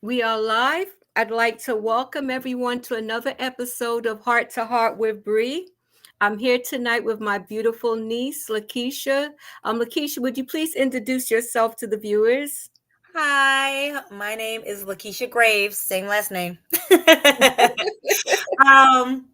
We are live. I'd like to welcome everyone to another episode of Heart to Heart with Bree. I'm here tonight with my beautiful niece, Lakeisha. Lakeisha, would you please introduce yourself to the viewers? Hi, my name is Lakeisha Graves, same last name. um,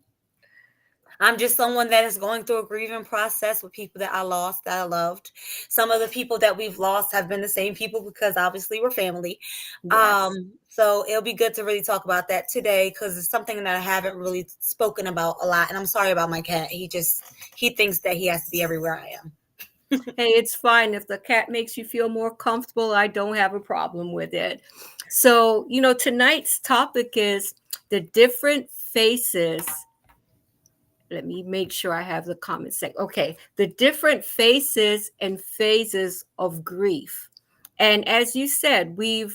I'm just someone that is going through a grieving process with people that I lost, that I loved. Some of the people that we've lost have been the same people because obviously we're family. Yes. So it'll be good to really talk about that today because it's something that I haven't really spoken about a lot. And I'm sorry about my cat. He thinks that he has to be everywhere I am. Hey, it's fine. If the cat makes you feel more comfortable, I don't have a problem with it. So, tonight's topic is the different faces. Let me make sure I have the comment section. Okay, the different faces and phases of grief. And as you said, we're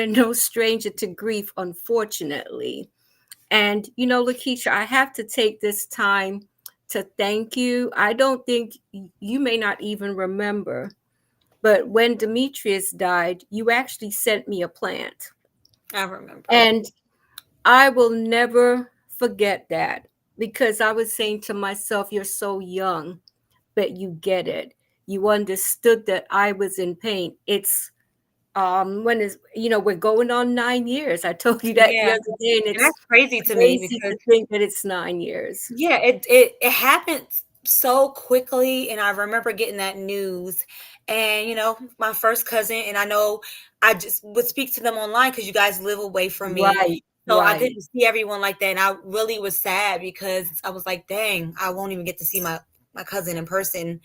no stranger to grief, unfortunately. And Lakeisha, I have to take this time to thank you. I don't think you may not even remember, but when Demetrius died, you actually sent me a plant. I remember. And I will never forget that because I was saying to myself, you're so young, but you get it. You understood that I was in pain. It's when is we're going on 9 years. I told you that the Yeah. other day, and And it's that's crazy to me crazy because to think that it's 9 years. yeah, it happened so quickly, and I remember getting that news. And my first cousin, and I know I just would speak to them online because you guys live away from me. Right, So I right. didn't see everyone like that, and I really was sad because I was like, "Dang, I won't even get to see my cousin in person,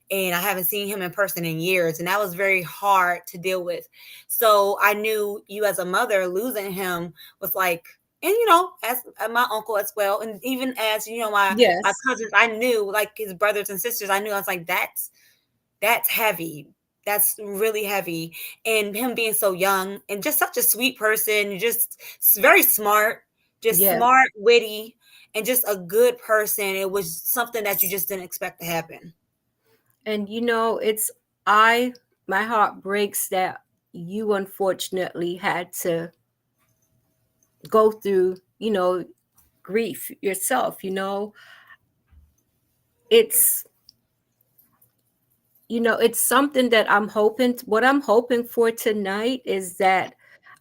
and I haven't seen him in person in years." And that was very hard to deal with. So I knew you as a mother losing him was like, and as my uncle as well, and even as my Yes. cousins, I knew, like his brothers and sisters, I knew. I was like, that's heavy. That's really heavy. And him being so young and just such a sweet person, just very smart, just Yes. smart, witty, and just a good person. It was something that you just didn't expect to happen. And it's I my heart breaks that you unfortunately had to go through, grief yourself. It's it's something that what I'm hoping for tonight is that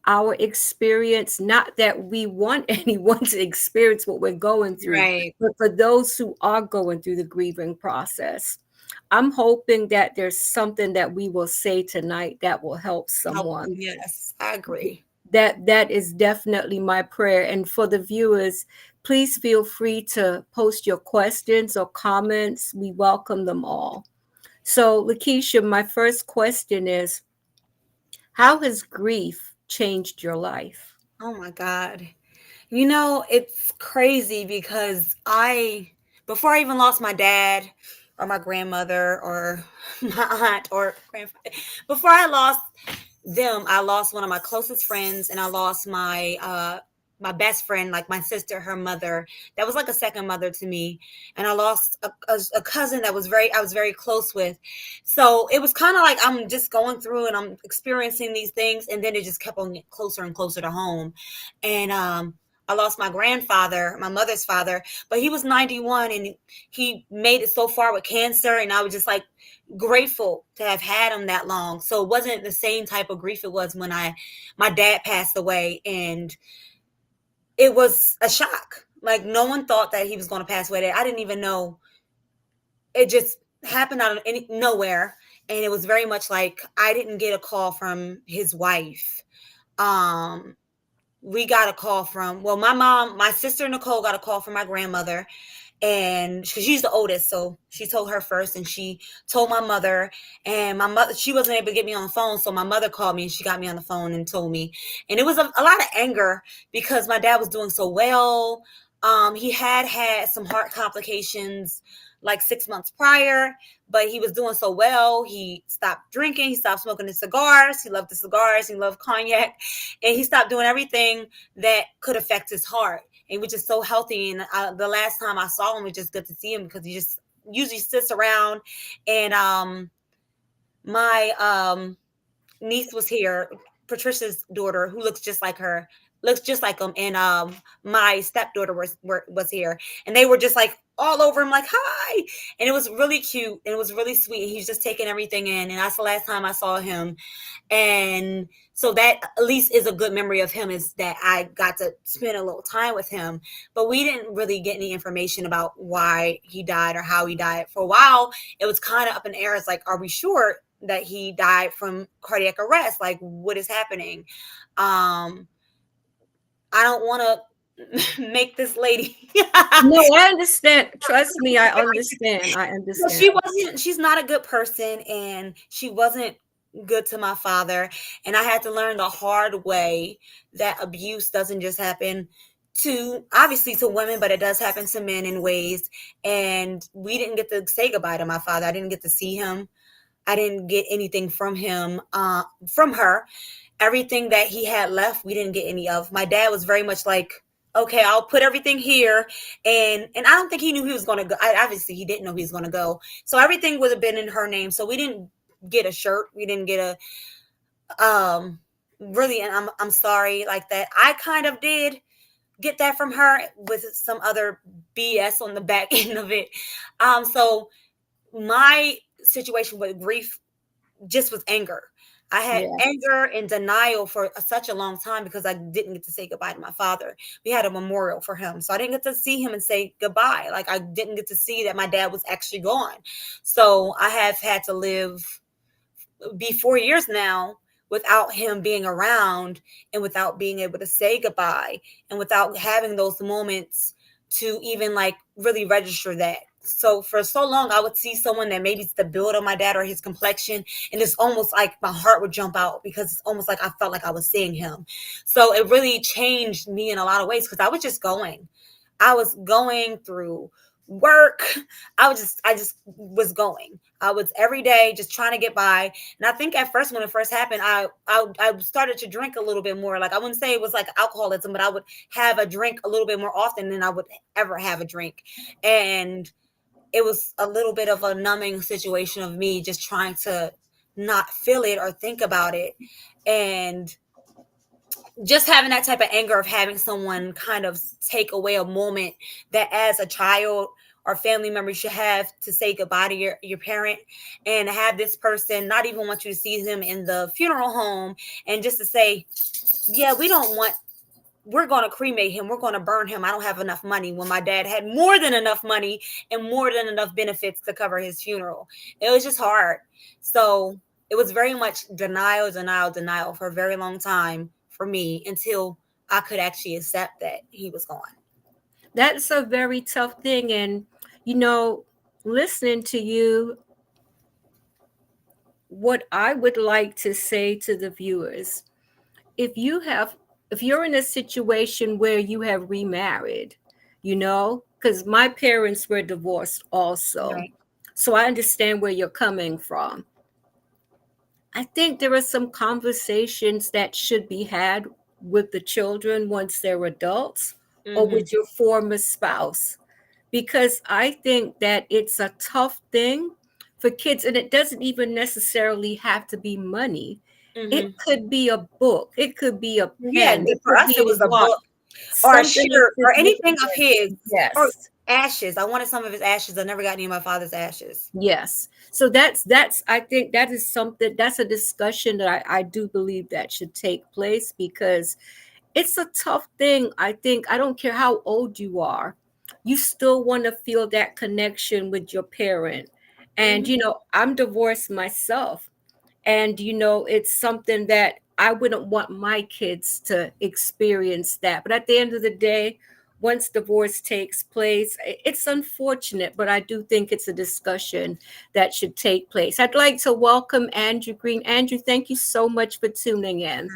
our experience, not that we want anyone to experience what we're going through, Right. but for those who are going through the grieving process, I'm hoping that there's something that we will say tonight that will help Help. someone. Yes, I agree. That is definitely my prayer. And for the viewers, please feel free to post your questions or comments. We welcome them all. So, Lakeisha, my first question is, how has grief changed your life? Oh my God. It's crazy because before I even lost my dad or my grandmother or my aunt or grandfather, before I lost them, I lost one of my closest friends, and I lost my best friend, like my sister, her mother. That was like a second mother to me. And I lost a cousin that I was very close with. So it was kind of like I'm just going through and I'm experiencing these things, and then it just kept on getting closer and closer to home. And I lost my grandfather, my mother's father, but he was 91 and he made it so far with cancer. And I was just like grateful to have had him that long. So it wasn't the same type of grief it was when my dad passed away, and it was a shock. Like no one thought that he was going to pass away. I didn't even know. It just happened out of nowhere, and it was very much like I didn't get a call from his wife. Um, we got a call from, well, my sister Nicole got a call from my grandmother, and she's the oldest, so she told her first, and she told my mother, and my mother, she wasn't able to get me on the phone, so my mother called me and she got me on the phone and told me. And it was a lot of anger because my dad was doing so well. He had some heart complications like 6 months prior, but he was doing so well. He stopped drinking, he stopped smoking the cigars, he loved cognac, and he stopped doing everything that could affect his heart. And he was just so healthy. And the last time I saw him, it was just good to see him because he just usually sits around. And my niece was here Patricia's daughter, who looks just like her, looks just like him, and my stepdaughter was here, and they were just like all over him, like hi, and it was really cute and it was really sweet. He's just taking everything in, and that's the last time I saw him, and so that at least is a good memory of him, is that I got to spend a little time with him. But we didn't really get any information about why he died or how he died. For a while it was kind of up in the air. It's like, are we sure that he died from cardiac arrest? Like, what is happening? um I don't want to make this lady No, I understand. Trust me, I understand. I So understand. she's not a good person, and she wasn't good to my father. And I had to learn the hard way that abuse doesn't just happen to, obviously, to women, but it does happen to men in ways. And we didn't get to say goodbye to my father. I didn't get to see him. I didn't get anything from him, from her. Everything that he had left, we didn't get any of. My dad was very much like, okay, I'll put everything here, and I don't think he knew he was going to go. Obviously, he didn't know he was going to go. So everything would have been in her name. So we didn't get a shirt. We didn't get a really. And I'm sorry, like that. I kind of did get that from her with some other BS on the back end of it. So my situation with grief just was anger. I had Yeah. anger and denial for such a long time because I didn't get to say goodbye to my father. We had a memorial for him, so I didn't get to see him and say goodbye. Like, I didn't get to see that my dad was actually gone. So I have had to live, be 4 years now, without him being around, and without being able to say goodbye, and without having those moments to even like really register that. So for so long, I would see someone that maybe it's the build of my dad or his complexion, and it's almost like my heart would jump out because it's almost like I felt like I was seeing him. So it really changed me in a lot of ways because I was going through work. I just was going. I was every day just trying to get by. And I think at first, when it first happened, I started to drink a little bit more. Like, I wouldn't say it was like alcoholism, but I would have a drink a little bit more often than I would ever have a drink. And it was a little bit of a numbing situation of me just trying to not feel it or think about it. And just having that type of anger of having someone kind of take away a moment that as a child or family member should have to say goodbye to your parent, and have this person not even want you to see them in the funeral home, and just to say, yeah, we're going to cremate him. We're going to burn him. I don't have enough money, when my dad had more than enough money and more than enough benefits to cover his funeral. It was just hard. So it was very much denial, denial, denial for a very long time for me, until I could actually accept that he was gone. That's a very tough thing. And, you know, listening to you, what I would like to say to the viewers, if you have, if you're in a situation where you have remarried, you know, because my parents were divorced also. Right. So I understand where you're coming from. I think there are some conversations that should be had with the children once they're adults, or Mm-hmm. with your former spouse, because I think that it's a tough thing for kids, and it doesn't even necessarily have to be money. Mm-hmm. It could be a book, it could be a Yeah, pen, it for could us, be it a was a watch, book or a something of shirt or anything of his, significance. or Yes. ashes. I wanted some of his ashes. I never got any of my father's ashes. Yes. So that's I think that is something, that's a discussion that I do believe that should take place, because it's a tough thing. I think I don't care how old you are, you still want to feel that connection with your parent. And Mm-hmm. you know, I'm divorced myself, and you know, it's something that I wouldn't want my kids to experience that. But at the end of the day, once divorce takes place, it's unfortunate, but I do think it's a discussion that should take place. I'd like to welcome Andrew Green. Andrew, thank you so much for tuning in.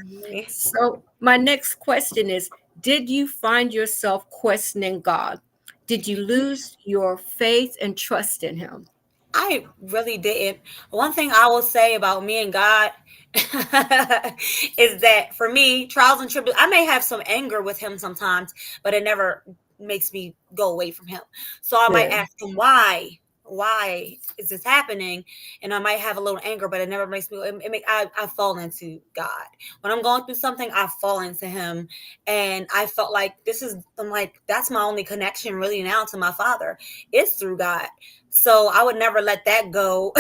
So my next question is, did you find yourself questioning God? Did you lose your faith and trust in him? I really didn't. One thing I will say about me and God is that for me, trials and tribulations, I may have some anger with him sometimes, but it never makes me go away from him. So I might Good. ask him why. why is this happening? And I might have a little anger, but it never makes me. I fall into God when I'm going through something. I fall into Him, and I felt like this is. I'm like, that's my only connection really now to my Father. It's through God. So I would never let that go,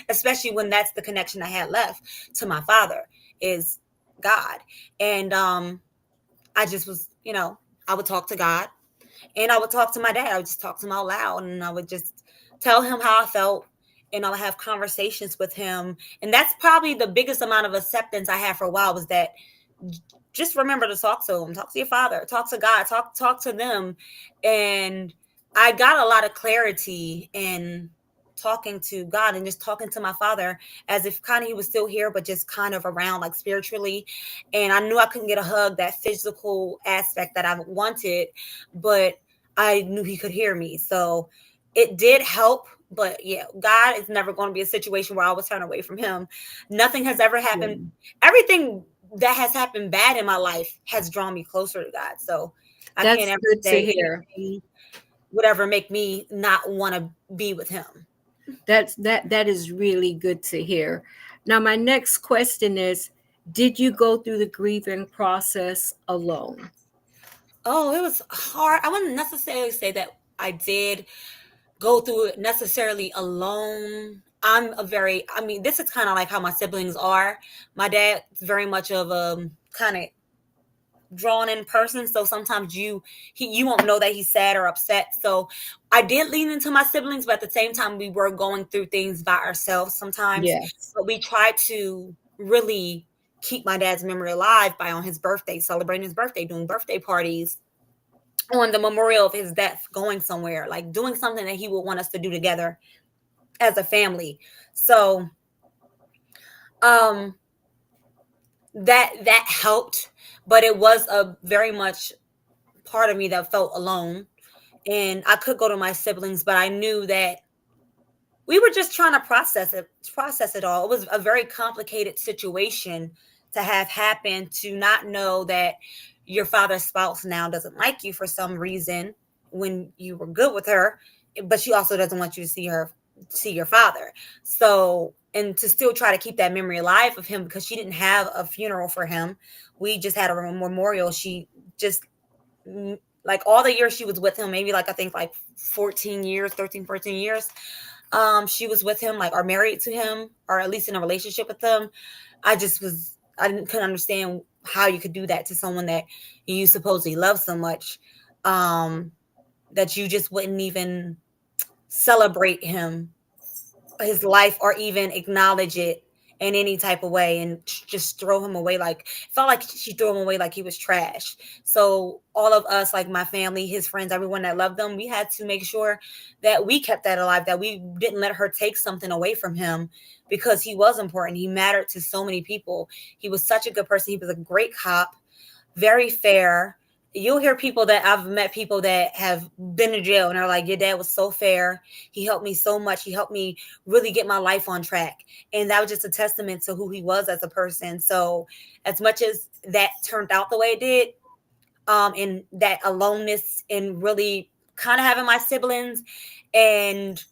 especially when that's the connection I had left to my Father is God. And I just was, I would talk to God, and I would talk to my dad. I would just talk to him out loud, and I would just tell him how I felt, and I would have conversations with him. And that's probably the biggest amount of acceptance I had for a while, was that just remember to talk to him, talk to your father, talk to God, talk to them. And I got a lot of clarity in talking to God and just talking to my father, as if kind of he was still here, but just kind of around, like spiritually. And I knew I couldn't get a hug, that physical aspect that I wanted, but I knew he could hear me. So it did help. But yeah, God is never going to be a situation where I was turned away from him. Nothing has ever Yeah. happened. Everything that has happened bad in my life has drawn me closer to God. So I can't That's ever good to say hear. anything would ever make me not want to be with him. That is really good to hear. Now my next question is, did you go through the grieving process alone? Oh, it was hard. I wouldn't necessarily say that I did go through it necessarily alone. I mean, this is kind of like how my siblings are. My dad's very much of a kind of drawn in person, so sometimes you won't know that he's sad or upset. So I did lean into my siblings, but at the same time we were going through things by ourselves sometimes. Yes. But we tried to really keep my dad's memory alive by, on his birthday, celebrating his birthday, doing birthday parties, on the memorial of his death, going somewhere, like doing something that he would want us to do together as a family. So um that helped, but it was a very much part of me that felt alone. And I could go to my siblings, but I knew that we were just trying to process it all. It was a very complicated situation to have happen, to not know that your father's spouse now doesn't like you for some reason when you were good with her, but she also doesn't want you to see your father. So, and to still try to keep that memory alive of him, because she didn't have a funeral for him. We just had a memorial. She just, like, all the years she was with him, maybe like I think like 14 years, 13, 14 years, she was with him, like, or married to him, or at least in a relationship with him. I couldn't understand how you could do that to someone that you supposedly love so much, um that you just wouldn't even celebrate his life, or even acknowledge it in any type of way, and just throw him away. Like, it felt like she threw him away like he was trash. So all of us, like my family, his friends, everyone that loved them, we had to make sure that we kept that alive, that we didn't let her take something away from him, because he was important. He mattered to so many people. He was such a good person. He was a great cop, very fair. You'll hear people that I've met, people that have been in jail, and are like, your dad was so fair. He helped me so much. He helped me really get my life on track. And that was just a testament to who he was as a person. So as much as that turned out the way it did, and that aloneness, and really kind of having my siblings, and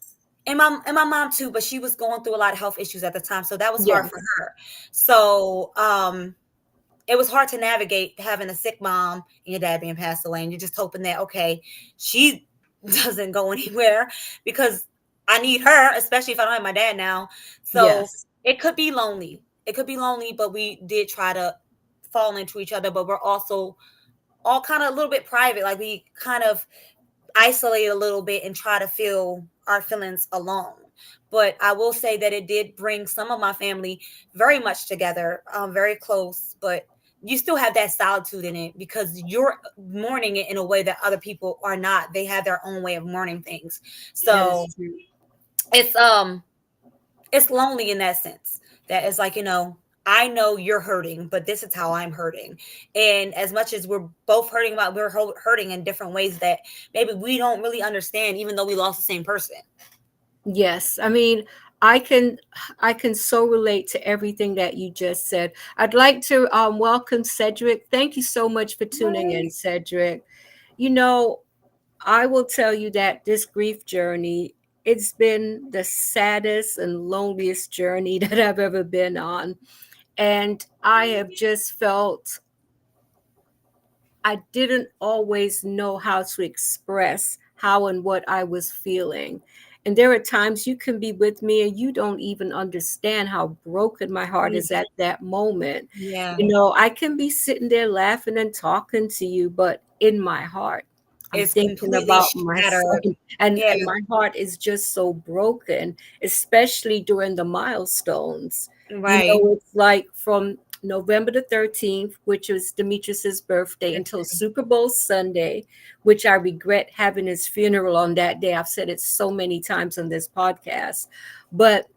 and my mom too, but she was going through a lot of health issues at the time. So that was hard for Yes. her. So it was hard to navigate having a sick mom and your dad being passed away, and you're just hoping that, okay, she doesn't go anywhere, because I need her, especially if I don't have my dad now. So Yes. it could be lonely. It could be lonely, but we did try to fall into each other. But we're also all kind of a little bit private. Like, we kind of isolate a little bit and try to feel our feelings alone. But I will say that it did bring some of my family very much together, very close. But you still have that solitude in it, because you're mourning it in a way that other people are not. They have their own way of mourning things. That is So true. it's it's lonely in that sense. That it's like, I know you're hurting, but this is how I'm hurting. And as much as we're both hurting, we're hurting in different ways that maybe we don't really understand, even though we lost the same person. Yes. I mean, I can I can so relate to everything that you just said. I'd like to welcome Cedric. Thank you so much for tuning in, Right. Cedric. You know, I will tell you that this grief journey it's been the saddest and loneliest journey that I've ever been on. And I have just felt I didn't always know how to express how and what I was feeling. And there are times you can be with me and you don't even understand how broken my heart is at that moment. Yeah, I can be sitting there laughing and talking to you, but in my heart, I'm it's thinking completely about my shattered. son. And, Yeah, and my heart is just so broken, especially during the milestones. right. It's like from November the 13th, which was Demetrius's birthday, until Super Bowl Sunday, which I regret having his funeral on that day. I've said it so many times on this podcast. But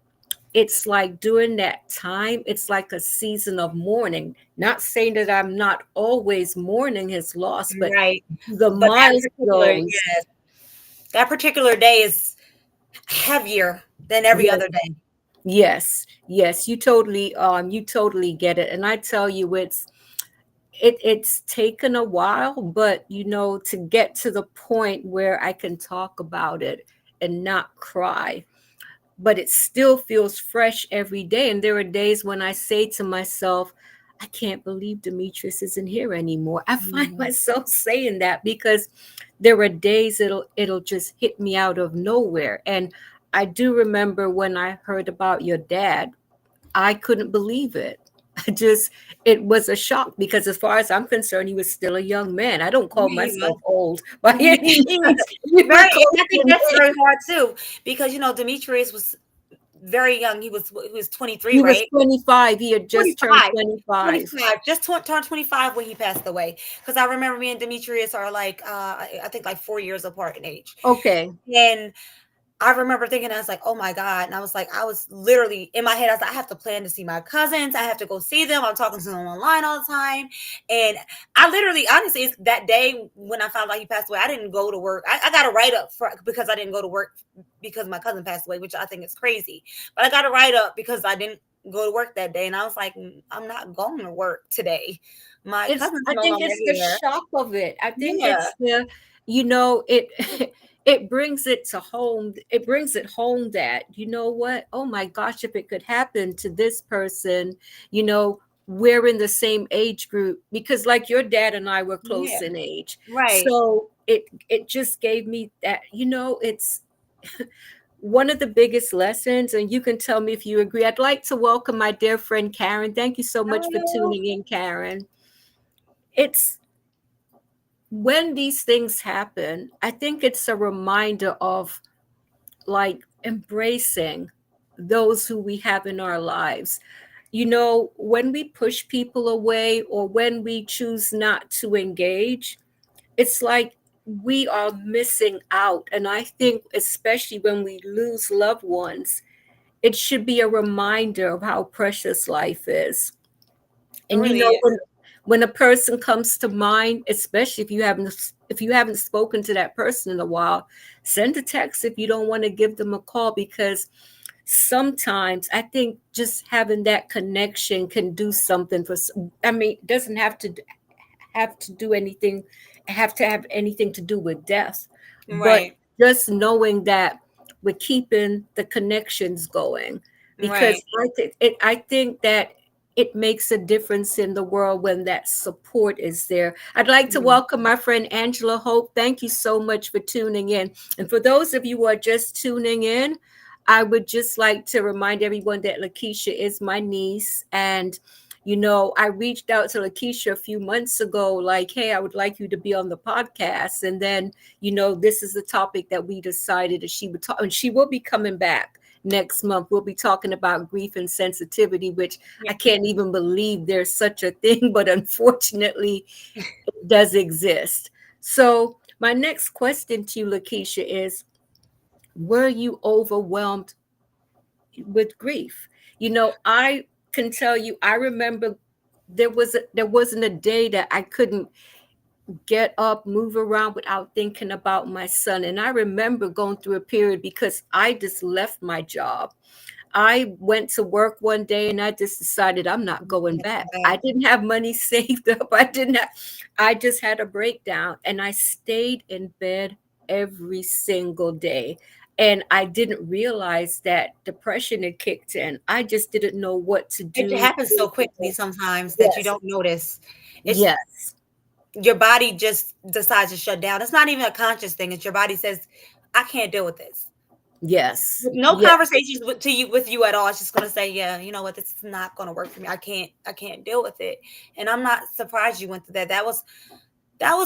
it's like during that time, it's like a season of mourning. Not saying that I'm not always mourning his loss, but Right. the But milestones. that particular day is heavier than every Yes, other day. yes, yes. You totally get it. And I tell you, it's taken a while, but to get to the point where I can talk about it and not cry, but it still feels fresh every day. And there are days when I say to myself, I can't believe Demetrius isn't here anymore. I find Mm. myself saying that because there are days it'll just hit me out of nowhere. And I do remember when I heard about your dad, I couldn't believe it. I just, it was a shock because, as far as I'm concerned, he was still a young man. I don't call Yeah, he myself was. old by any means. We were Very, close and I think in that's very age. hard too, because Demetrius was very young. He was 23, He was right? 25. He had just turned 25. 25. 25. Just turned 25 when he passed away. Because I remember me and Demetrius are like, I think like 4 years apart in age. Okay. And I remember thinking, I was like, oh my God. And I was like, I was literally in my head, I was like, I have to plan to see my cousins. I have to go see them. I'm talking to them online all the time. And I literally, honestly, it's that day when I found out he passed away, I didn't go to work. I got a write up because I didn't go to work because my cousin passed away, which I think is crazy. But I got a write up because I didn't go to work that day. And I was like, I'm not going to work today. My cousin's I no think longer it's the here. shock of it. I think Yeah. it's it it brings it to home. It brings it home that, what? Oh my gosh, if it could happen to this person, you know, we're in the same age group, because like your dad and I were close Yeah. in age. Right. So it just gave me that, it's one of the biggest lessons, and you can tell me if you agree. I'd like to welcome my dear friend Karen. Thank you so much for Hello. tuning in, Karen. It's when these things happen, I think it's a reminder of, like, embracing those who we have in our lives. When we push people away or when we choose not to engage, it's like we are missing out. And I think, especially when we lose loved ones, it should be a reminder of how precious life is. It And really is. when a person comes to mind, especially if you haven't spoken to that person in a while, send a text if you don't want to give them a call, because sometimes I think just having that connection can do something I mean, it doesn't have to have anything to do with death, but Right. just knowing that we're keeping the connections going. Right. Because I think that it makes a difference in the world when that support is there. I'd like to Mm. welcome my friend Angela Hope. Thank you so much for tuning in. And for those of you who are just tuning in, I would just like to remind everyone that Lakeisha is my niece. And I reached out to Lakeisha a few months ago, like, hey, I would like you to be on the podcast. And then, this is the topic that we decided that she would talk, and she will be coming back next month. We'll be talking about grief and sensitivity, which Yeah. I can't even believe there's such a thing, but unfortunately, it does exist. So, my next question to you, Lakeisha, is, were you overwhelmed with grief? I can tell you, I remember there wasn't a day that I couldn't get up, move around without thinking about my son. And I remember going through a period because I just left my job. I went to work one day and I just decided I'm not going back. I didn't have money saved up. I just had a breakdown and I stayed in bed every single day. and I didn't realize that depression had kicked in. I just didn't know what to It do happens so with quickly it. sometimes that you Yes, don't notice. It's yes, your body just decides to shut down. It's not even a conscious thing. It's your body says, "I can't deal with this." yes, With no yes, conversations with you at all. It's just gonna say, "Yeah, you know what? This is not gonna work for me. I can't deal with it." And I'm not surprised you went through that. That was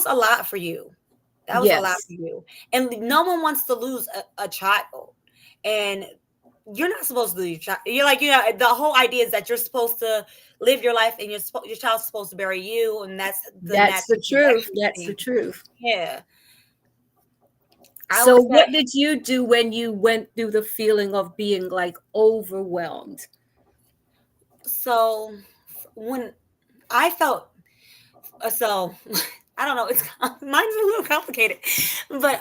a lot for you. That was a lot yes, for you. And no one wants to lose a child. And you're not supposed to lose your child. You're like, the whole idea is that you're supposed to live your life and your child's supposed to bury you, and that's the that's the natural truth. progression That's the thing. truth. Yeah. I So, would say what did you do when you went through the feeling of being like overwhelmed? so when I felt so I don't know, it's mine's a little complicated. But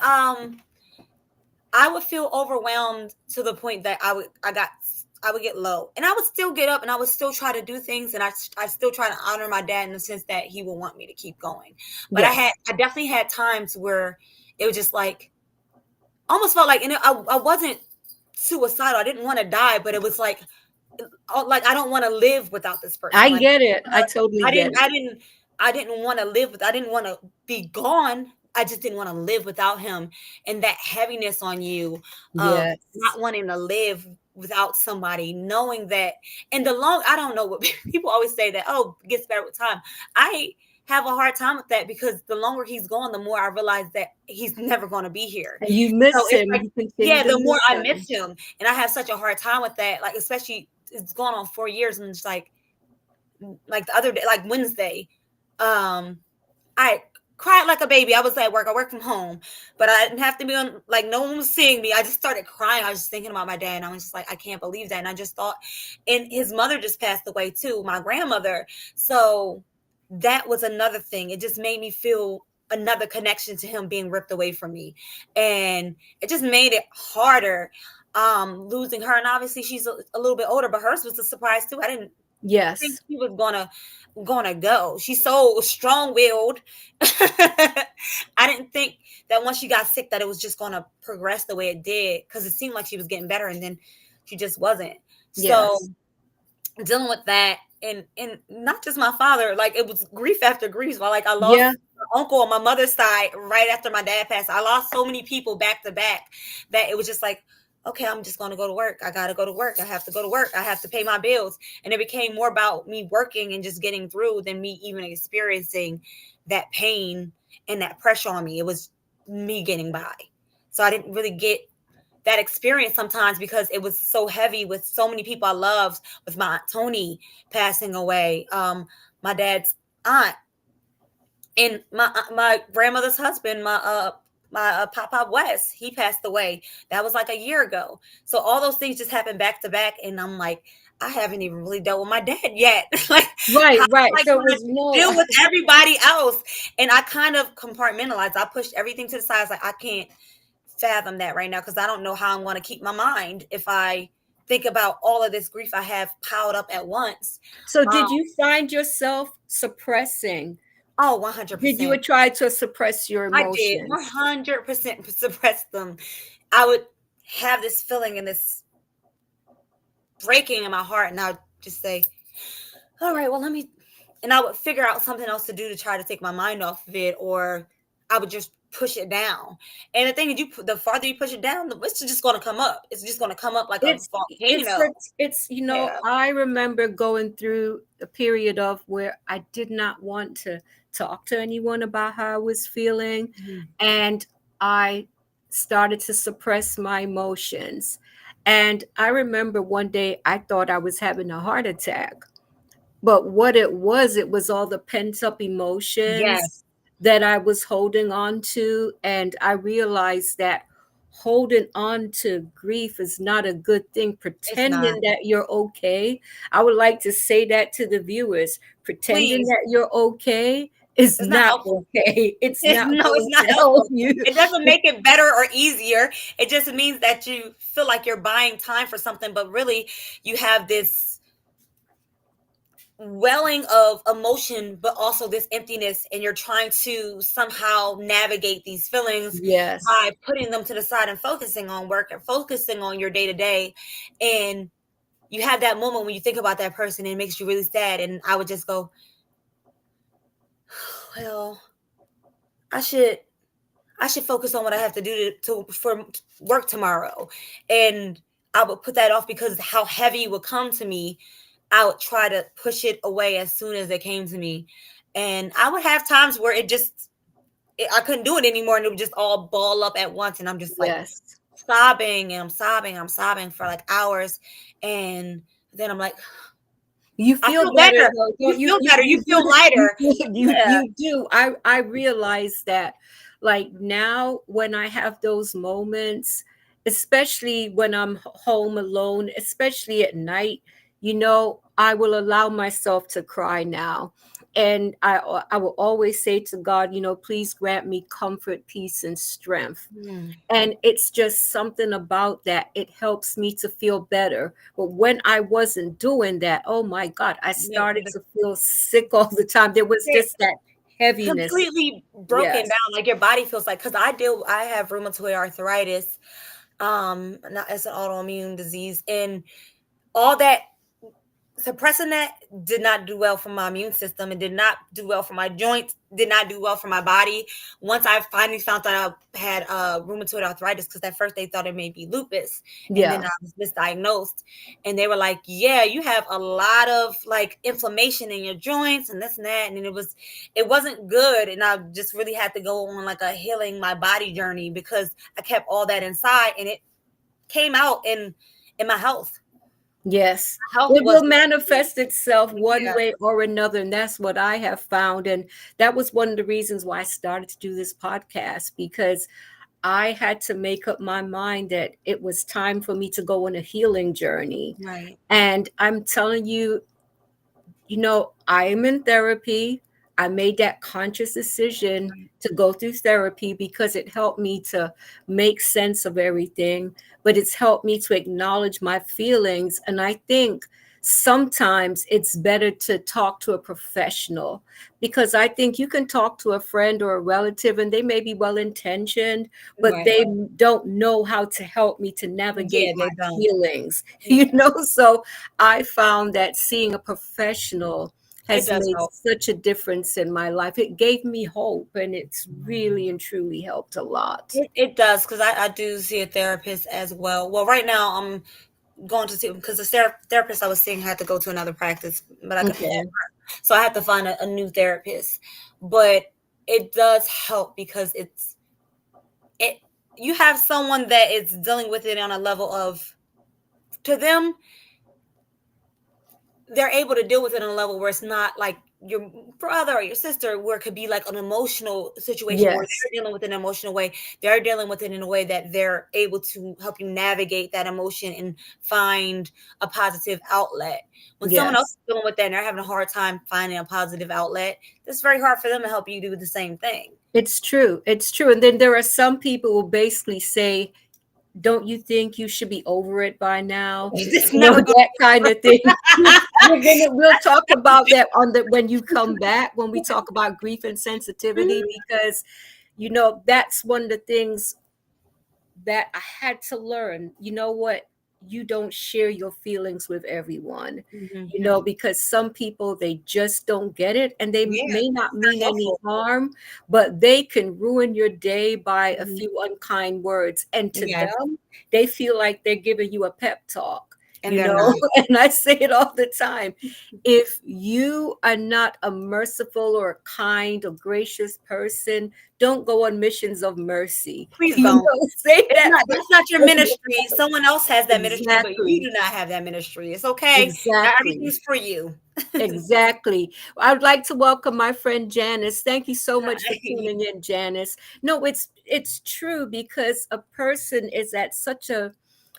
I would feel overwhelmed to the point that I would get low, and I would still get up and I would still try to do things, and I still try to honor my dad in the sense that he would want me to keep going. But Yes, I definitely had times where it was just like almost felt like, and I wasn't suicidal. I didn't want to die, but it was like I don't want to live without this person. I Like get it. I totally I get didn't it. I didn't I didn't want to live with I didn't want to be gone. I just didn't want to live without him. And that heaviness on you of Yes, not wanting to live without somebody, knowing that, and I don't know what people always say that, oh, it gets better with time. I have a hard time with that because the longer he's gone, the more I realize that he's never going to be here. and you So miss it's him. like, You continue yeah, to the more miss I miss him. him, and I have such a hard time with that. Like, especially it's going on 4 years, and it's like the other day, like Wednesday, um, I cried like a baby. I was at work. I work from home, but I didn't have to be on. Like no one was seeing me. I just started crying. I was just thinking about my dad, and I was just like, I can't believe that. And I just thought, and his mother just passed away too, my grandmother. So that was another thing. It just made me feel another connection to him being ripped away from me, and it just made it harder. Losing her, and obviously she's a little bit older, but hers was a surprise too. I didn't think Yes. she was gonna go. She's so strong willed. I didn't think that once she got sick that it was just gonna progress the way it did, because it seemed like she was getting better and then she just wasn't. So Yes. dealing with that, and not just my father, like it was grief after grief. Like I lost Yeah. my uncle on my mother's side right after my dad passed. I lost so many people back to back that it was just like, okay, I'm just going to go to work. I got to go to work. I have to go to work. I have to pay my bills. And it became more about me working and just getting through than me even experiencing that pain and that pressure on me. It was me getting by. So I didn't really get that experience sometimes because it was so heavy with so many people I loved, with my aunt Tony passing away, my dad's aunt, and my grandmother's husband, my Papa West, he passed away. That was like a year ago. So all those things just happened back to back, and I'm like, I haven't even really dealt with my dad yet. Like, Right, how am right. I So it going to was more deal with everybody else? And I kind of compartmentalized. I pushed everything to the side. I was like, I can't fathom that right now because I don't know how I'm going to keep my mind if I think about all of this grief I have piled up at once. so Um, did you find yourself suppressing? oh, Did you 100%. try to suppress your I did emotions? 100% suppress them. I would have this feeling and this breaking in my heart, and I would just say, all right, well, let me, and I would figure out something else to do to try to take my mind off of it, or I would just push it down. And the thing is, the farther you push it down, it's just going to come up. It's just going to come up like a It's volcano. it's Yeah. I remember going through a period of where I did not want to talk to anyone about how I was feeling, Mhm. and I started to suppress my emotions. And I remember one day I thought I was having a heart attack. But what it was all the pent up emotions Yes, that I was holding on to. And I realized that holding on to grief is not a good thing. it's not. Pretending that you're okay. I would like to say that to the viewers. Pretending Please, that you're okay is it's not not helpful. okay. It's It's, not no, it's going not to help helpful. you. It doesn't make it better or easier. It just means that you feel like you're buying time for something, but really you have this welling of emotion, but also this emptiness, and you're trying to somehow navigate these feelings Yes. by putting them to the side and focusing on work and focusing on your day to day. And you have that moment when you think about that person and it makes you really sad. And I would just go, well, I should I should focus on what I have to do to for work tomorrow. And I would put that off because how heavy it would come to me. I would try to push it away as soon as it came to me. And I would have times where I couldn't do it anymore, and it would just all ball up at once. And I'm just like Yes. sobbing and I'm sobbing for like hours. And then I'm like, You I feel feel better better. though, You don't you? feel better. You feel lighter. Yeah. You do. I realize that, like, now when I have those moments, especially when I'm home alone, especially at night, I will allow myself to cry now. And I will always say to God, please grant me comfort, peace, and strength. Mm, And it's just something about that. It helps me to feel better. But when I wasn't doing that, oh my God, I yeah, started to feel sick all the time. There was just that heaviness. completely broken Yes. down, like your body feels like, because I have rheumatoid arthritis, not as an autoimmune disease, and all that suppressing that did not do well for my immune system and did not do well for my joints, did not do well for my body. Once I finally found out I had rheumatoid arthritis, because at first they thought it may be lupus, and then Yeah. I was misdiagnosed, and they were like, yeah, you have a lot of like inflammation in your joints and this and that, and it wasn't good, and I just really had to go on like a healing my body journey because I kept all that inside, and it came out in my health. Yes. My health It will was, manifest itself one yeah, way or another. And that's what I have found. And that was one of the reasons why I started to do this podcast, because I had to make up my mind that it was time for me to go on a healing journey. right. And I'm telling you, I am in therapy. I made that conscious decision to go through therapy because it helped me to make sense of everything, but it's helped me to acknowledge my feelings. And I think sometimes it's better to talk to a professional, because I think you can talk to a friend or a relative and they may be well intentioned, but Right. they don't know how to help me to navigate Yeah, my they don't. feelings, Yeah, So I found that seeing a professional it has does made help. such a difference in my life. It gave me hope, and it's really and truly helped a lot. It does, because I do see a therapist as well. Well, right now I'm going to see, because the therapist I was seeing had to go to another practice, but I couldn't have Okay. her. So I had to find a new therapist. But it does help because it you have someone that is dealing with it on a level of, to them, they're able to deal with it on a level where it's not like your brother or your sister, where it could be like an emotional situation where Yes. they're dealing with an emotional way. They're dealing with it in a way that they're able to help you navigate that emotion and find a positive outlet. When someone else Yes. is dealing with that and they're having a hard time finding a positive outlet, it's very hard for them to help you do the same thing. It's true. It's true. And then there are some people who basically say, don't you think you should be over it by now? It's never going That kind to of thing. We'll talk about that on the when you come back, when we talk about grief and sensitivity, because that's one of the things that I had to learn. You know what? You don't share your feelings with everyone, Mhm. because some people, they just don't get it, and they Yeah, may not they're mean any helpful. harm, but they can ruin your day by a Mhm. few unkind words. And to Yes, them, they feel like they're giving you a pep talk, and they're not. and I say it all the time. If you are not a merciful or a kind or gracious person, don't go on missions of mercy. Please don't. Say It's that not, that's not your for ministry. Someone else has that ministry, but you exactly, do not have that ministry. It's okay. Not exactly, everything's for you. exactly. I would like to welcome my friend Janice. Thank you so much for Hi. tuning in, Janice. No, it's true, because a person is at such a,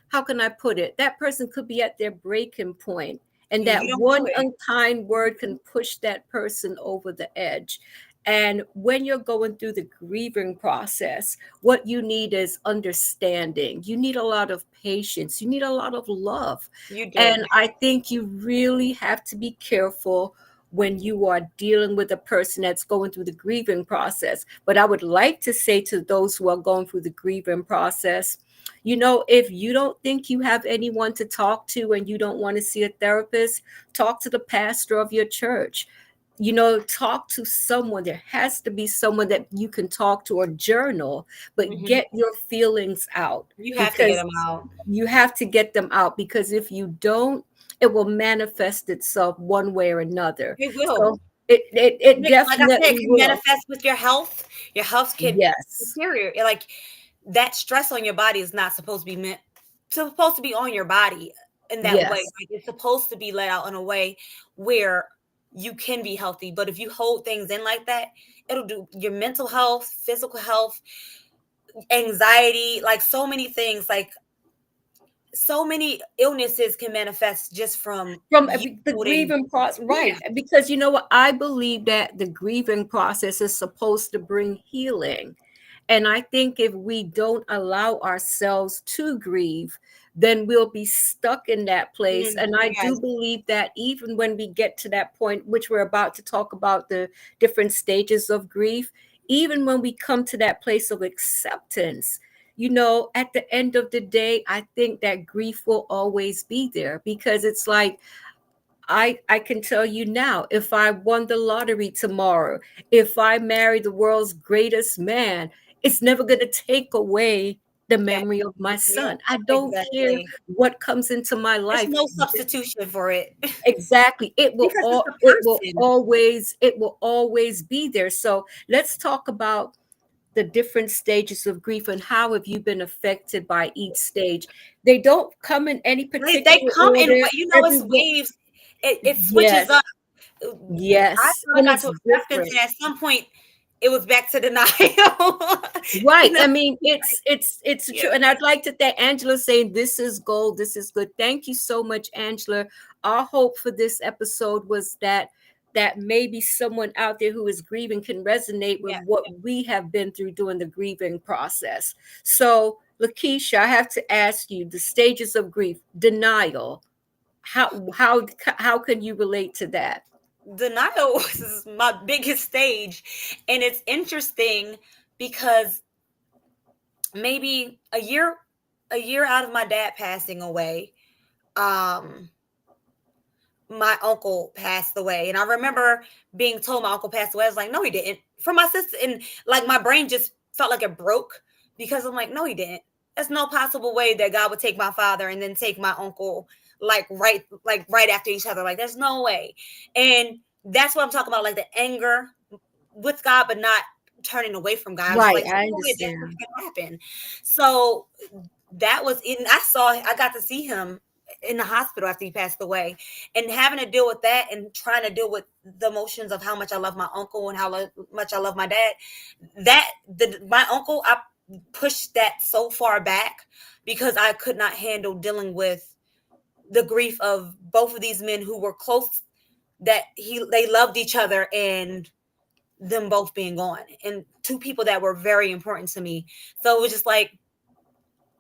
how can I put it? That person could be at their breaking point, and And that you don't know one it. unkind word can push that person over the edge. And when you're going through the grieving process, what you need is understanding. You need a lot of patience. You need a lot of love. You do. And I think you really have to be careful when you are dealing with a person that's going through the grieving process. But I would like to say to those who are going through the grieving process, if you don't think you have anyone to talk to and you don't want to see a therapist, talk to the pastor of your church. Talk to someone. There has to be someone that you can talk to, or journal, but Hmm. get your feelings out, You have to get because them out. you have to get them out, because if you don't, it will manifest itself one way or another. It will. So it Like I said, it definitely can will. manifest with your health. Your health can Yes. deteriorate. Like that stress on your body is not supposed to be on your body in that way. Yes. Like it's supposed to be let out in a way where you can be healthy. But if you hold things in like that, it'll do your mental health, physical health, anxiety, like so many things, like so many illnesses can manifest just from From you the holding. grieving process, Yeah. right? Because you know what, I believe that the grieving process is supposed to bring healing. And I think if we don't allow ourselves to grieve, then we'll be stuck in that place. And I do Yes. believe that even when we get to that point, which we're about to talk about, the different stages of grief, even when we come to that place of acceptance, at the end of the day, I think that grief will always be there, because it's like, I can tell you now, if I won the lottery tomorrow, if I marry the world's greatest man, it's never going to take away the That. memory of my Yeah. son. I don't care Exactly. what comes into my There's life. no substitution for it Exactly. It will because it's all the person. it will always be there. So let's talk about the different stages of grief and how have you been affected by each stage. They don't come in any They particular come in, order. it's Everyone, waves. It switches up. yes, I yes, kind of and got it's to acceptance, different. and at some point, it was back to denial. you Right. know, I mean, it's yeah, true. And I'd like to thank Angela, saying this is gold, this is good. Thank you so much, Angela. Our hope for this episode was that maybe someone out there who is grieving can resonate with yeah. what we have been through during the grieving process. So, Lakeisha, I have to ask you the stages of grief, denial. How can you relate to that? Denial was my biggest stage, and it's interesting because maybe a year out of my dad passing away, um my uncle passed away. And I remember being told my uncle passed away. I was like, no, he didn't. For my sister. And like my brain just felt like it broke because I'm like, no, he didn't. There's no possible way that God would take my father and then take my uncle like right after each other. Like there's no way. And that's what I'm talking about, like the anger with God, but not turning away from God. I was just Right, like, I there's no way that's understand. gonna happen. So that was in I got to see him in the hospital after he passed away, and having to deal with that and trying to deal with the emotions of how much I love my uncle and how much I love my dad. My uncle, I pushed that so far back because I could not handle dealing with the grief of both of these men who were close, that they loved each other, and them both being gone, and two people that were very important to me. So it was just like,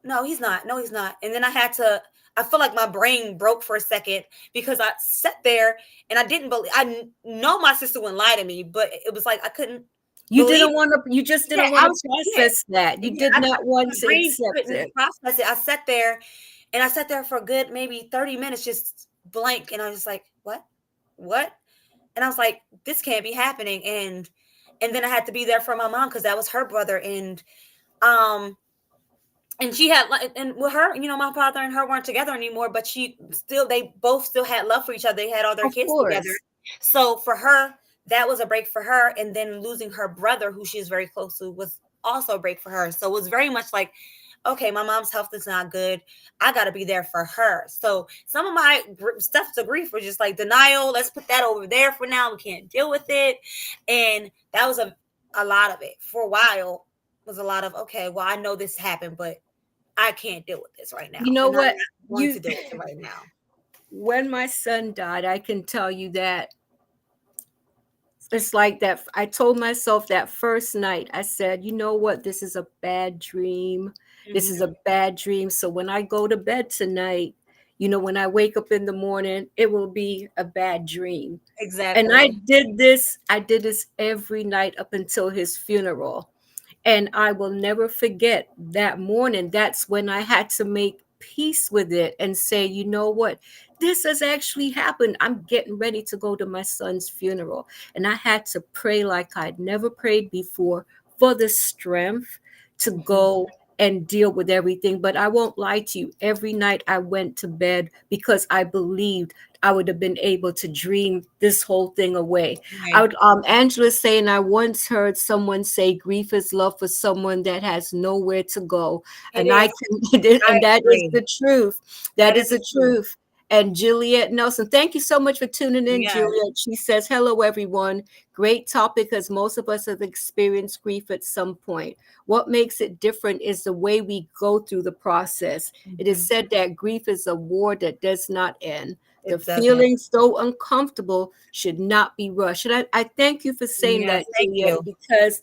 no, he's not. No, he's not. And then I feel like my brain broke for a second because I sat there and I didn't believe, know my sister wouldn't lie to me, but it was like I couldn't believe. You just Yeah, didn't want I to was, yeah, process that. You yeah. did not want My to brain accept couldn't it. process it. I sat there for a good maybe 30 minutes, just blank. And I was just like, what? What? And I was like, this can't be happening. And then I had to be there for my mom because that was her brother. Um, and she had like, and with her, my father and her weren't together anymore, but they both still had love for each other. They had all their Of kids together. course. So for her, that was a break for her. And then losing her brother, who she was very close to, was also a break for her. So it was very much like, okay, my mom's health is not good. I got to be there for her. So some of my stuff to grief were just like denial. Let's put that over there for now. We can't deal with it. And that was a lot of it for a while. Was a lot of, okay, well, I know this happened, but I can't deal with this right You now. know And I'm what? not going You to deal with it right now. When my son died, I can tell you that It's like that. I told myself that first night, I said, you know what? This is a bad dream. This is Hmm. a bad dream. So when I go to bed tonight, when I wake up in the morning, it will be a bad dream. And Exactly. I did this every night up until his funeral. And I will never forget that morning. That's when I had to make peace with it and say, you know what? This has actually happened. I'm getting ready to go to my son's funeral. And I had to pray like I'd never prayed before for the strength to Hmm. go and deal with everything. But I won't lie to you. Every night I went to bed because I believed I would have been able to dream this whole thing away. I Right. would Angela saying I once heard someone say grief is love for someone that has nowhere to go. It And I is. can I and that is agree. the truth. That That is is the the truth. truth. And Juliet Nelson, thank you so much for tuning in, Yes. Juliet. She says, hello, everyone. Great topic because most of us have experienced grief at some point. What makes it different is the way we go through the process. It is Hmm. said that grief is a war that does not end. The It doesn't. feelings, though uncomfortable, should not be rushed. And I thank you for saying Yes. that, Thank Juliet, you. because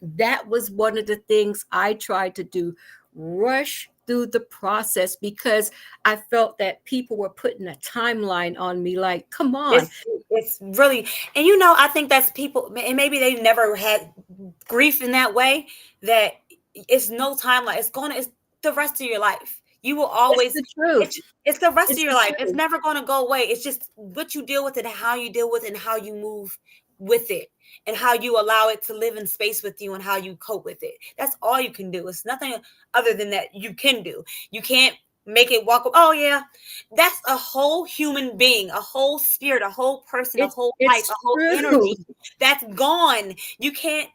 that was one of the things I tried to do, rush through the process because I felt that people were putting a timeline on me like, come on. It's really, and I think that's people, and maybe they never had grief in that way. That it's no time, like it's the rest of your life. You will It's always, the truth. it's the rest of It's your the life. It's truth. never going to go away. It's just what you deal with it, and how you deal with it, and how you move with it, and how you allow it to live in space with you, and how you cope with it. That's all you can do. It's nothing other than that you can do. You can't make it walk. Oh yeah, that's a whole human being, a whole spirit, a whole person, a whole life, It's a whole true. energy that's gone. You can't,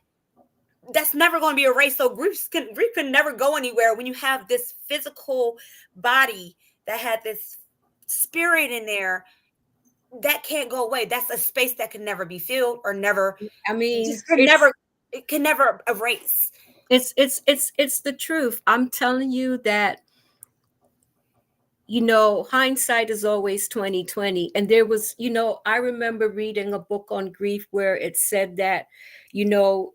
that's never going to be erased. So grief can never go anywhere when you have this physical body that had this spirit in there that can't go away. That's a space that can never be filled or never, I mean, just can never, it can never erase. it's the truth. I'm telling you that hindsight is always 2020. And there was, I remember reading a book on grief where it said that, you know,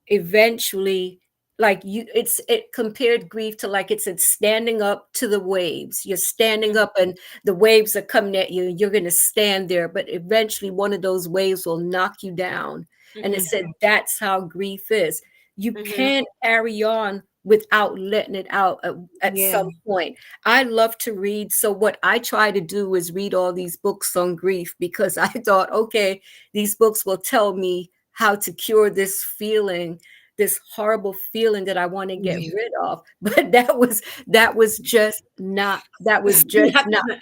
eventually, like it compared grief to like it's standing up to the waves. You're standing Mhm, up and the waves are coming at you and you're going to stand there, but eventually one of those waves will knock you down. And it mhm, said that's how grief is. You mhm. can't carry on without letting it out at Yeah. some point. I love to read, so what I try to do is read all these books on grief because I thought, okay, these books will tell me how to cure this feeling, this horrible feeling that I want to get Yeah. rid of. But that was It's just not, not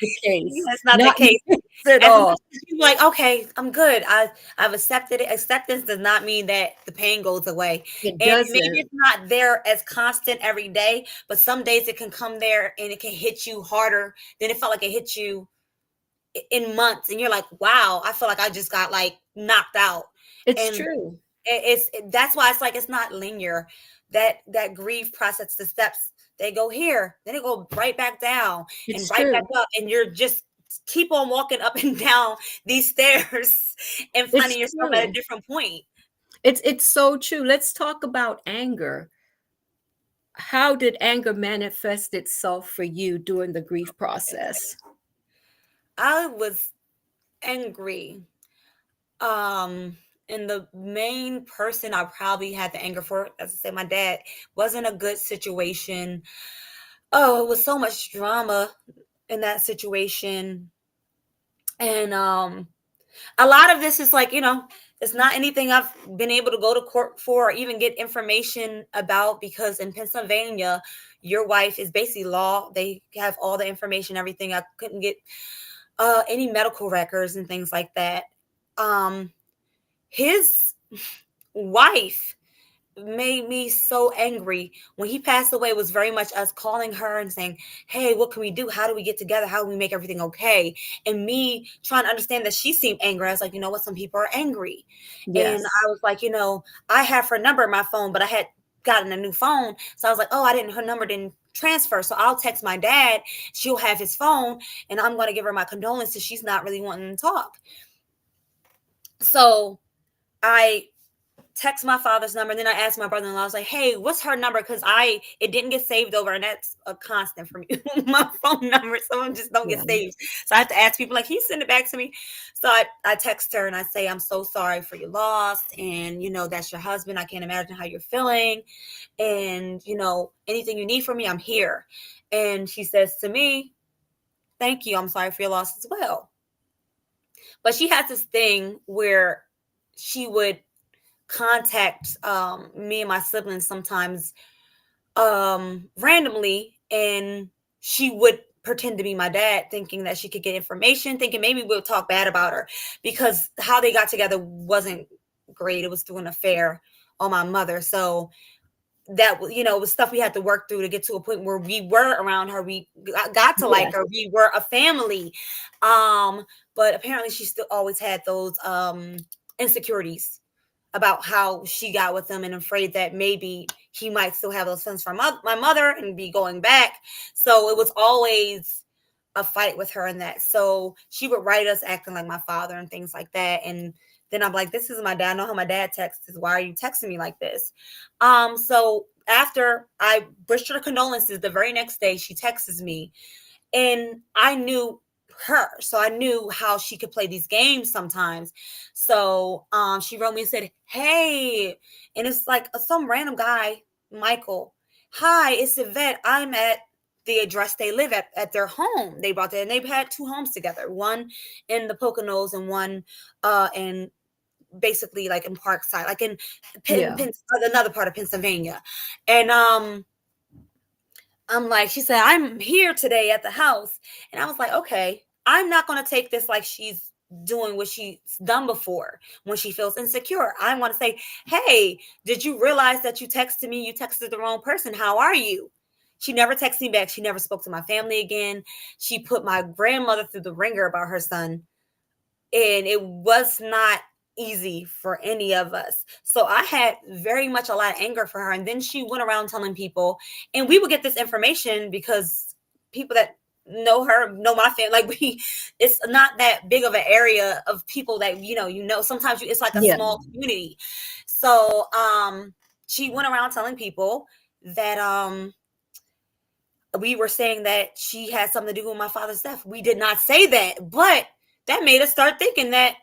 the case. that's not the Not case. at As much all. as you're like, okay, I'm good. I've accepted it. Acceptance does not mean that the pain goes away. It And maybe doesn't. it's not there as constant every day, but some days it can come there and it can hit you harder than it felt like it hit you in months. And you're like, wow, I feel like I just got like knocked out. It's And true. that's why it's like it's not linear. That grief process, the steps, they go here, then they go right back down and It's right back true. up, and you're just keep on walking up and down these stairs and It's finding yourself at a true. different point. It's so true. Let's talk about anger. How did anger manifest itself for you during the grief process? I was angry. Um, and the main person I probably had the anger for, as I say, my dad, wasn't a good situation. Oh, it was so much drama in that situation. And a lot of this is like, it's not anything I've been able to go to court for or even get information about, because in Pennsylvania, your wife is basically law. They have all the information, everything. I couldn't get any medical records and things like that. Um, his wife made me so angry when he passed away. Was very much us calling her and saying, hey, what can we do? How do we get together? How do we make everything okay? And me trying to understand that she seemed angry. I was like, you know what, some people are angry. And Yes. I was like, I have her number in my phone, but I had gotten a new phone, so I was like, oh, her number didn't transfer, so I'll text my dad, she'll have his phone, and I'm going to give her my condolences. She's not really wanting to talk. So I text my father's number, and then I asked my brother-in-law, I was like, hey, what's her number? Because it didn't get saved over, and that's a constant for me. My phone number, some of them just don't get Yeah. saved. So I have to ask people, like, can you send it back to me? So I text her and I say, I'm so sorry for your loss, and that's your husband. I can't imagine how you're feeling, and anything you need from me, I'm here. And she says to me, thank you, I'm sorry for your loss as well. But she has this thing where she would contact me and my siblings sometimes randomly, and she would pretend to be my dad, thinking that she could get information, thinking maybe we'll talk bad about her, because how they got together wasn't great. It was through an affair on my mother. So that was stuff we had to work through to get to a point where we were around her, we got to like Yes. her, we were a family. um but apparently she still always had those insecurities about how she got with him, and afraid that maybe he might still have those feelings for my mother and be going back. So it was always a fight with her in that. So she would write us acting like my father and things like that. And then I'm like, this is my dad. I know how my dad texts. Why are you texting me like this? So after I wished her condolences, the very next day she texts me, and I knew her, so I knew how she could play these games sometimes. So she wrote me and said, hey, and it's like some random guy, Michael. Hi, it's Yvette. I'm at the address they live at their home. They brought that, and they've had two homes together, one in the Poconos and one in basically like in Parkside, like in Yeah. another part of Pennsylvania. And I'm like, she said, I'm here today at the house. And I was like, okay, I'm not going to take this like she's doing what she's done before when she feels insecure. I want to say, hey, did you realize that you texted me? You texted the wrong person. How are you? She never texted me back. She never spoke to my family again. She put my grandmother through the ringer about her son, and it was not easy for any of us. So I had very much a lot of anger for her. And then she went around telling people, and we would get this information because people that know her know my family. Like it's not that big of an area of people that sometimes it's like a Yeah. small community. So she went around telling people that we were saying that she had something to do with my father's death. We did not say that, but that made us start thinking that,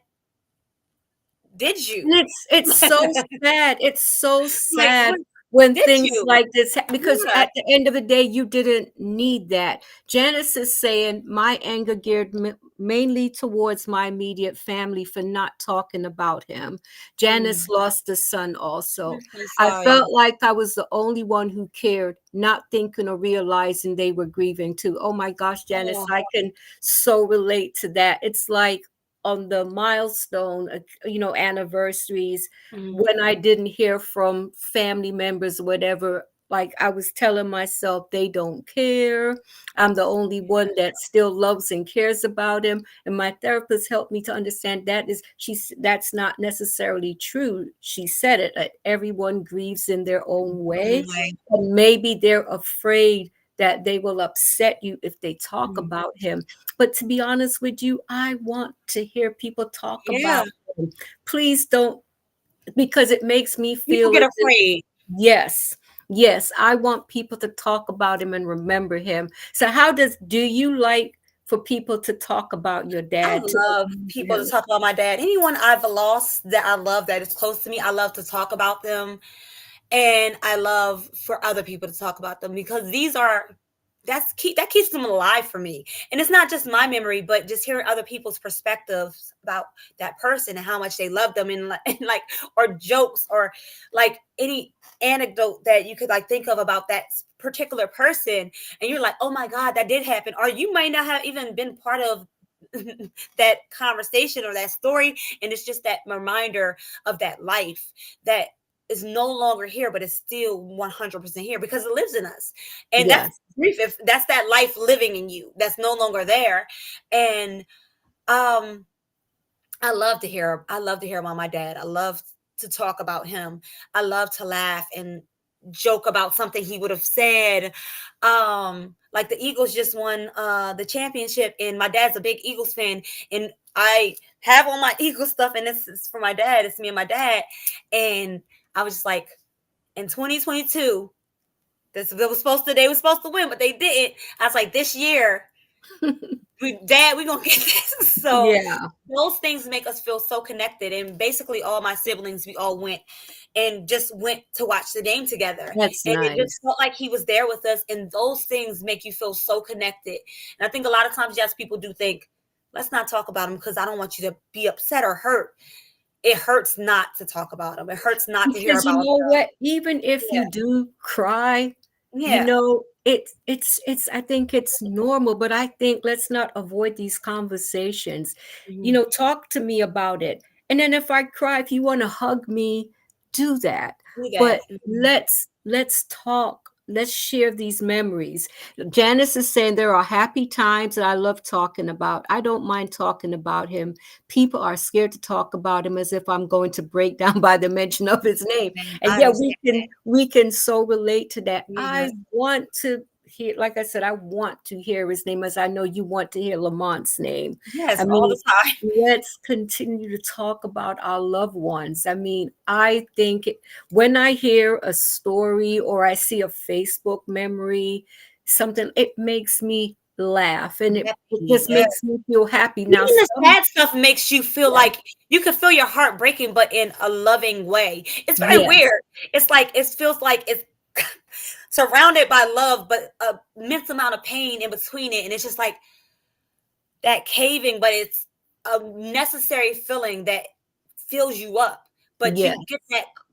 did you? It's so sad. It's so Like, sad what, when did things you? like this because Yeah. at the end of the day, you didn't need that. Janice is saying my anger geared mainly towards my immediate family for not talking about him. Janice Mm, lost a son also. I'm so I sorry. felt like I was the only one who cared, not thinking or realizing they were grieving too. Oh my gosh, Janice, Oh, I can so relate to that. It's like on the milestone, anniversaries, mm, when I didn't hear from family members or whatever, like I was telling myself they don't care. I'm the only one that still loves and cares about him. And my therapist helped me to understand that's not necessarily true. She said it. Everyone grieves in their own oh way. my. And maybe they're afraid that they will upset you if they talk Mm, about him. But to be honest with you, I want to hear people talk yeah. about him. Please don't, because it makes me People feel get as if, afraid. yes, yes, I want people to talk about him and remember him. So do you like for people to talk about your I dad, to love remember people to him? talk about my dad. Anyone I've lost that I love that is close to me, I love to talk about them. And I love for other people to talk about them, because that keeps them alive for me. And it's not just my memory, but just hearing other people's perspectives about that person and how much they love them, and like or jokes, or like any anecdote that you could like think of about that particular person, and you're like, oh my god, that did happen, or you might not have even been part of that conversation or that story, and it's just that reminder of that life that is no longer here, but it's still 100% here because it lives in us. And that's Yes, grief. If that's that life living in you, that's no longer there. And um, I love to hear about my dad. I love to talk about him. I love to laugh and joke about something he would have said. Like the Eagles just won the championship, and my dad's a big Eagles fan, and I have all my Eagle stuff, and this is for my dad. It's me and my dad. And I was just like, in 2022, they were supposed to win, but they didn't. I was like, this year, we gonna get this. So Yeah, those things make us feel so connected. And basically, all my siblings, we all went and just went to watch the game together. that's And it just nice. felt like he was there with us. And those things make you feel so connected. And I think a lot of times, yes, people do think, let's not talk about him because I don't want you to be upset or hurt. It hurts not to talk about them. It hurts not to hear Because you about know them. what? Even if you do cry, you Yeah. know, it's I think it's normal, but I think let's not avoid these conversations. You Mhm. know, talk to me about it. And then if I cry, if you want to hug me, do that. Do But that. Mhm. let's talk. Let's share these memories. Janice is saying there are happy times that I love talking about. I don't mind talking about him. People are scared to talk about him as if I'm going to break down by the mention of his name. And I yeah, understand that. we can so relate to that. I Mhm. want to hear, like I said, I want to hear his name as I know you want to hear Lamont's name. Yes, I all the mean, time. let's continue to talk about our loved ones. I mean, I think when I hear a story or I see a Facebook memory, something, it makes me laugh and it Happy, just yeah. makes me feel happy. Now, Even the some, sad stuff makes you feel yeah, like you can feel your heart breaking, but in a loving way. It's very yes, weird. It's like it feels like it's surrounded by love, but a immense amount of pain in between it. And it's just like that caving, but it's a necessary feeling that fills you up. But yeah.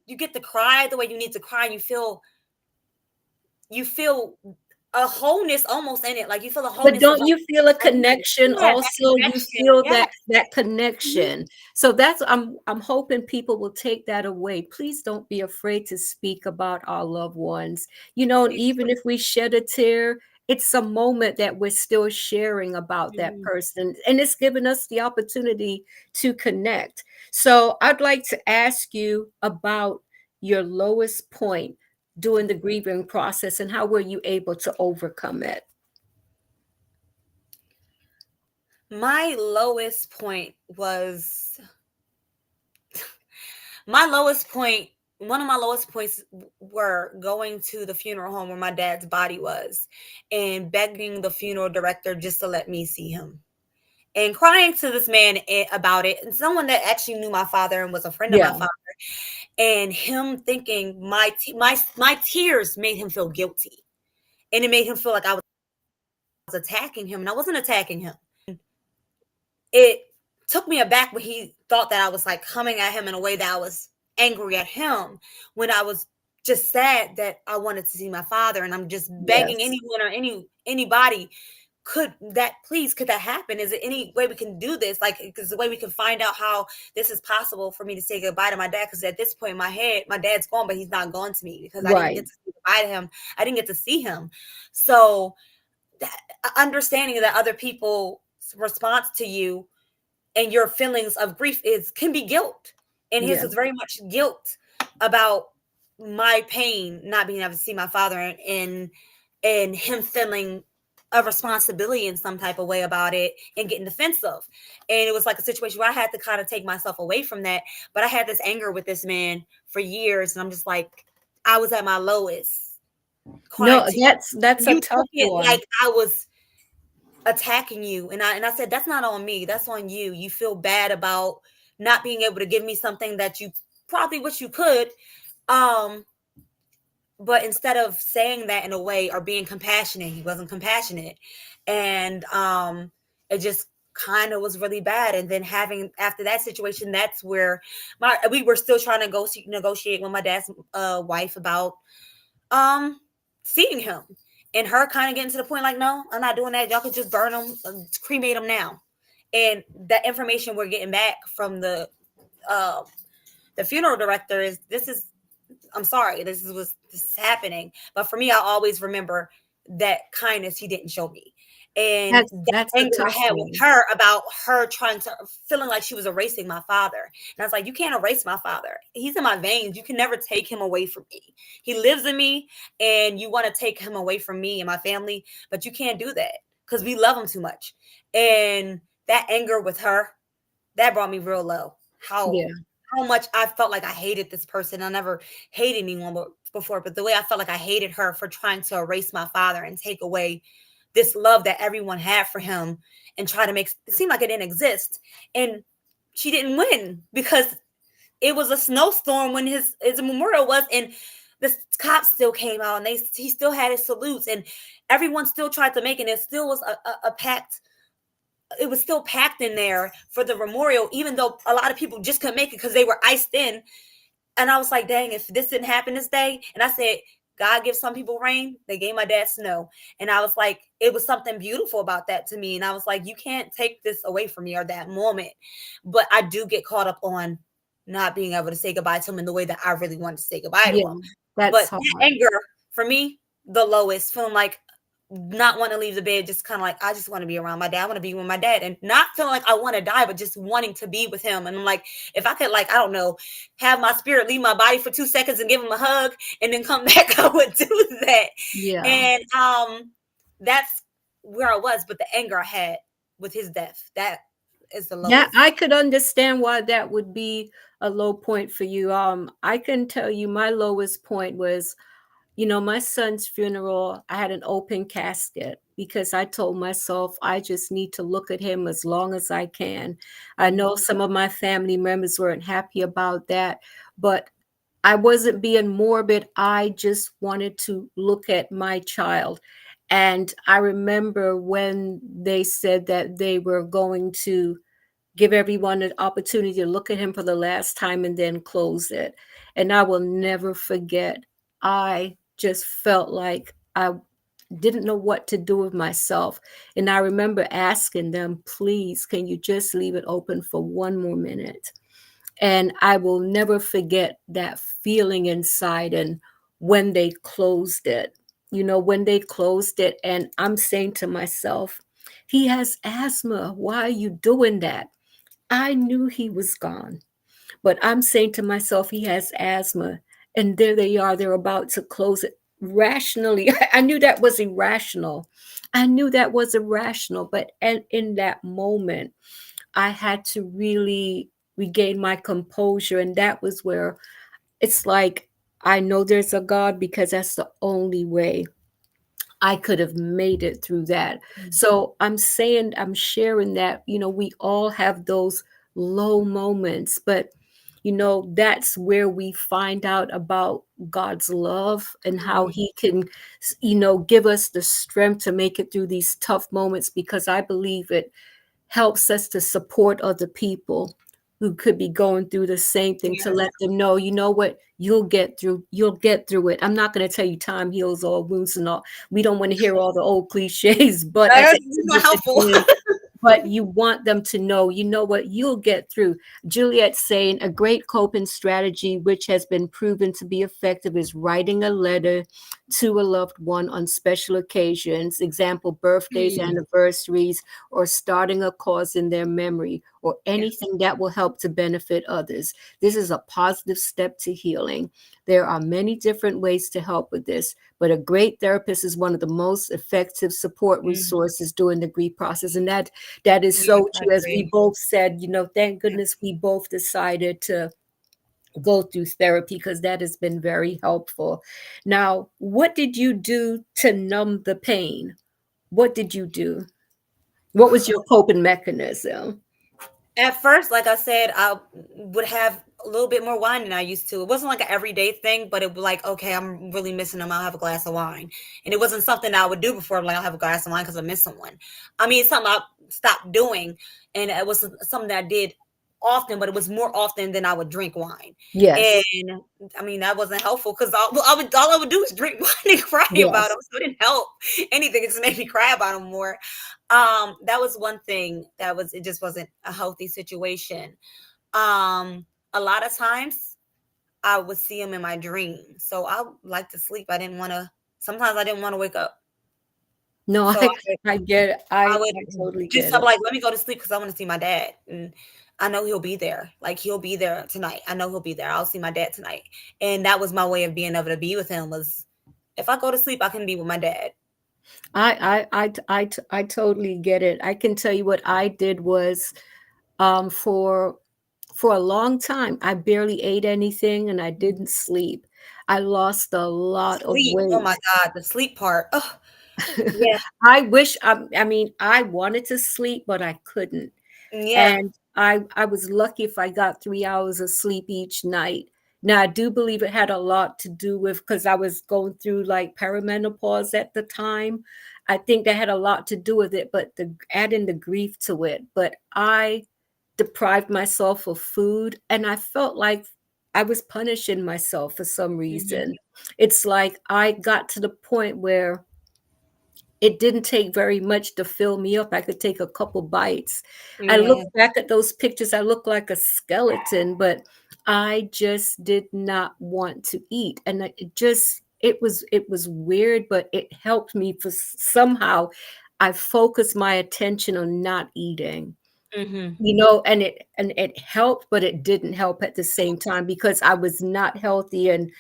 you get to cry the way you need to cry, and you feel a wholeness almost in it. Like you feel a But wholeness of don't like you feel a forgiveness. connection Yeah, that also? You connection. feel Yes. that Mhm. connection. So that's I'm hoping people will take that away. Please don't be afraid to speak about our loved ones. You know, and Please. even if we shed a tear, it's a moment that we're still sharing about that Mhm. person. And it's given us the opportunity to connect. So I'd like to ask you about your lowest point during the grieving process and how were you able to overcome it? My lowest point was my lowest point. One of my lowest points were going to the funeral home where my dad's body was and begging the funeral director just to let me see him and crying to this man about it. And someone that actually knew my father and was a friend of my Yeah. father, and him thinking my tears made him feel guilty, and it made him feel like I was attacking him, and I wasn't attacking him. It took me aback when he thought that I was like coming at him in a way that I was angry at him, when I was just sad that I wanted to see my father, and I'm just begging Yes. anyone or anybody, could that happen? Is there any way we can do this? Like, is the way we can find out how this is possible for me to say goodbye to my dad? Because at this point in my head, my dad's gone, but he's not gone to me because I didn't Right. get to say goodbye to him. I didn't get to see him. So that understanding that other people's response to you and your feelings of grief is can be guilt, and his Yeah. was very much guilt about my pain not being able to see my father, and him feeling a responsibility in some type of way about it and getting defensive. And it was like a situation where I had to kind of take myself away from that, but I had this anger with this man for years, and I'm just like, I was at my lowest crying No, to that's a you, took tough it one. like I was attacking you, and I said, that's not on me, that's on you. You feel bad about not being able to give me something that you probably wish you could. um but instead of saying that in a way or being compassionate, he wasn't compassionate. And it just kind of was really bad. And then having after that situation, that's where my we were still trying to negotiate with my dad's wife about um seeing him, and her kind of getting to the point like, no, I'm not doing that, y'all could just burn him, cremate him now. And the information we're getting back from uh the funeral director is, this is, I'm sorry, this is happening. But for me, I always remember that kindness he didn't show me. And that That's a anger I tough had with one. her about her trying to feeling like she was erasing my father. And I was like, you can't erase my father. He's in my veins. You can never take him away from me. He lives in me, and you want to take him away from me and my family, but you can't do that because we love him too much. And that anger with her, that brought me real low. Yeah. How much I felt like I hated this person. I never hated anyone before, but the way I felt like I hated her for trying to erase my father and take away this love that everyone had for him and try to make it seem like it didn't exist. And she didn't win because it was a snowstorm when his memorial was, and the cops still came out and he still had his salutes, and everyone still tried to make it. It still was a packed, it was still packed in there for the memorial, even though a lot of people just couldn't make it because they were iced in. And I was like, dang, if this didn't happen this day. And I said, God gives some people rain. They gave my dad snow. And I was like, it was something beautiful about that to me. And I was like, you can't take this away from me or that moment. But I do get caught up on not being able to say goodbye to him in the way that I really wanted to say goodbye to Yeah. him. That's But that hard. anger, for me, the lowest, feeling like not want to leave the bed, just kind of like, I just want to be around my dad. I want to be with my dad, and not feeling like I want to die, but just wanting to be with him. And I'm like, if I could, like, I don't know, have my spirit leave my body for 2 seconds and give him a hug and then come back, I would do that. Yeah. And that's where I was. But the anger I had with his death, that is the Yeah, lowest. I could understand why that would be a low point for you. I can tell you my lowest point was, my son's funeral. I had an open casket because I told myself I just need to look at him as long as I can. I know Mhm. some of my family members weren't happy about that, but I wasn't being morbid. I just wanted to look at my child. And I remember when they said that they were going to give everyone an opportunity to look at him for the last time and then close it. And I will never forget. I just felt like I didn't know what to do with myself. And I remember asking them, please, can you just leave it open for one more minute? And I will never forget that feeling inside. And when they closed it, when they closed it, and I'm saying to myself, he has asthma. Why are you doing that? I knew he was gone, but I'm saying to myself, he has asthma. And there they are, they're about to close it rationally. I knew that was irrational. I knew that was irrational. But and in that moment, I had to really regain my composure. And that was where it's like, I know there's a God because that's the only way I could have made it through that. So I'm saying, I'm sharing that, we all have those low moments, but that's where we find out about God's love and how Mhm. he can, give us the strength to make it through these tough moments, because I believe it helps us to support other people who could be going through the same thing, to Yes. let them know, you know what, you'll get through it. I'm not going to tell you time heals all wounds and all. We don't want to hear all the old cliches, but at the That's end not of the helpful. day, but you want them to know, you know what, you'll get through. Juliet's saying a great coping strategy, which has been proven to be effective, is writing a letter to a loved one on special occasions, example, birthdays, Mm. anniversaries, or starting a cause in their memory, or Yes. anything that will help to benefit others. This is a positive step to healing. There are many different ways to help with this, but a great therapist is one of the most effective support Mm. resources during the grief process. And that is Yes, so I true. As we agree. both said, thank Yeah. goodness we both decided to go through therapy, because that has been very helpful. Now, what did you do to numb the pain? What did you do? What was your coping mechanism? At first, like I said, I would have a little bit more wine than I used to. It wasn't like an everyday thing, but it was like, okay, I'm really missing them. I'll have a glass of wine. And it wasn't something I would do before. I'm like, I'll have a glass of wine because I miss someone. I mean, it's something I stopped doing. And it was something that I did often, but it was more often than I would drink wine. Yes. And I mean, that wasn't helpful because all I would do is drink wine and cry about Yes. them. So it didn't help anything. It just made me cry about them more. That was one thing that was, it just wasn't a healthy situation. Um, a lot of times I would see him in my dream. So I would like to sleep. Sometimes I didn't want to wake up. No, So I get it. I I would totally do get something it. like, let me go to sleep because I want to see my dad. And I know he'll be there. Like he'll be there tonight. I know he'll be there. I'll see my dad tonight. And that was my way of being able to be with him, was if I go to sleep, I can be with my dad. I totally get it. I can tell you what I did was, For a long time, I barely ate anything and I didn't sleep. I lost a lot of Sleep. Oh my weight. God, the sleep part. Oh, yeah. I wish, I mean, I wanted to sleep, but I couldn't. Yeah. And I was lucky if I got 3 hours of sleep each night. Now I do believe it had a lot to do with because I was going through like perimenopause at the time. I think that had a lot to do with it, but the adding the grief to it. But I deprived myself of food and I felt like I was punishing myself for some Mhm. reason. It's like I got to the point where it didn't take very much to fill me up. I could take a couple bites. I look Yeah. back at those pictures, I look like a skeleton, but I just did not want to eat. And it was weird, but it helped me for somehow I focused my attention on not eating. Mhm. And it helped, but it didn't help at the same time because I was not healthy and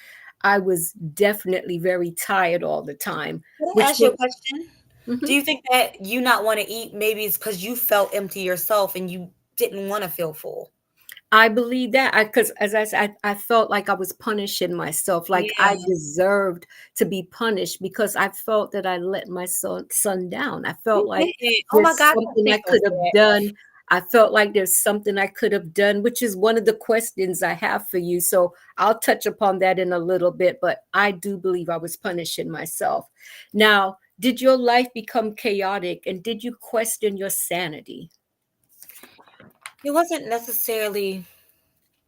I was definitely very tired all the time, Can I which ask you a was question? Do mhm. you think that you not want to eat maybe it's because you felt empty yourself and you didn't want to feel full? I believe that because as I said, I felt like I was punishing myself, like Yeah. I deserved to be punished because I felt that I let my son down. I felt You like didn't. Oh my there's God, something I please don't could say have that. done. I felt like there's something I could have done, which is one of the questions I have for you. So I'll touch upon that in a little bit, but I do believe I was punishing myself. Now, did your life become chaotic and did you question your sanity? It wasn't necessarily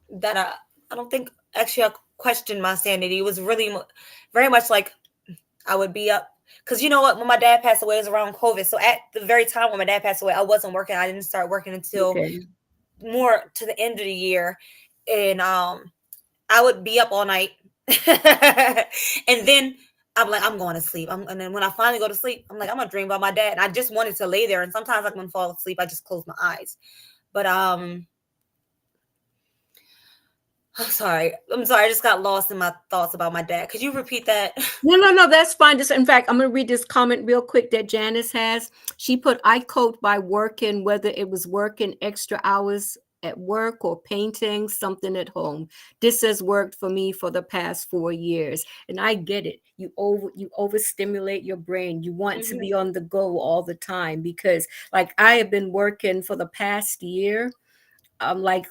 that I don't think actually I questioned my sanity. It was really very much like I would be up because you know what, when my dad passed away, it was around COVID. So at the very time when my dad passed away, I wasn't working. I didn't start working until Okay. more to the end of the year, and I would be up all night, and then I'm like, I'm going to sleep. And then when I finally go to sleep, I'm like, I'm gonna dream about my dad. And I just wanted to lay there. And sometimes, like when I fall asleep, I just close my eyes. But I'm sorry. I'm sorry. I just got lost in my thoughts about my dad. Could you repeat that? No, no, no, that's fine. Just in fact, I'm gonna read this comment real quick that Janice has. She put, "I coped by working, whether it was working extra hours at work or painting something at home. This has worked for me for the past 4 years." And I get it. You overstimulate your brain. You want to Mhm. be on the go all the time because, like, I have been working for the past year, like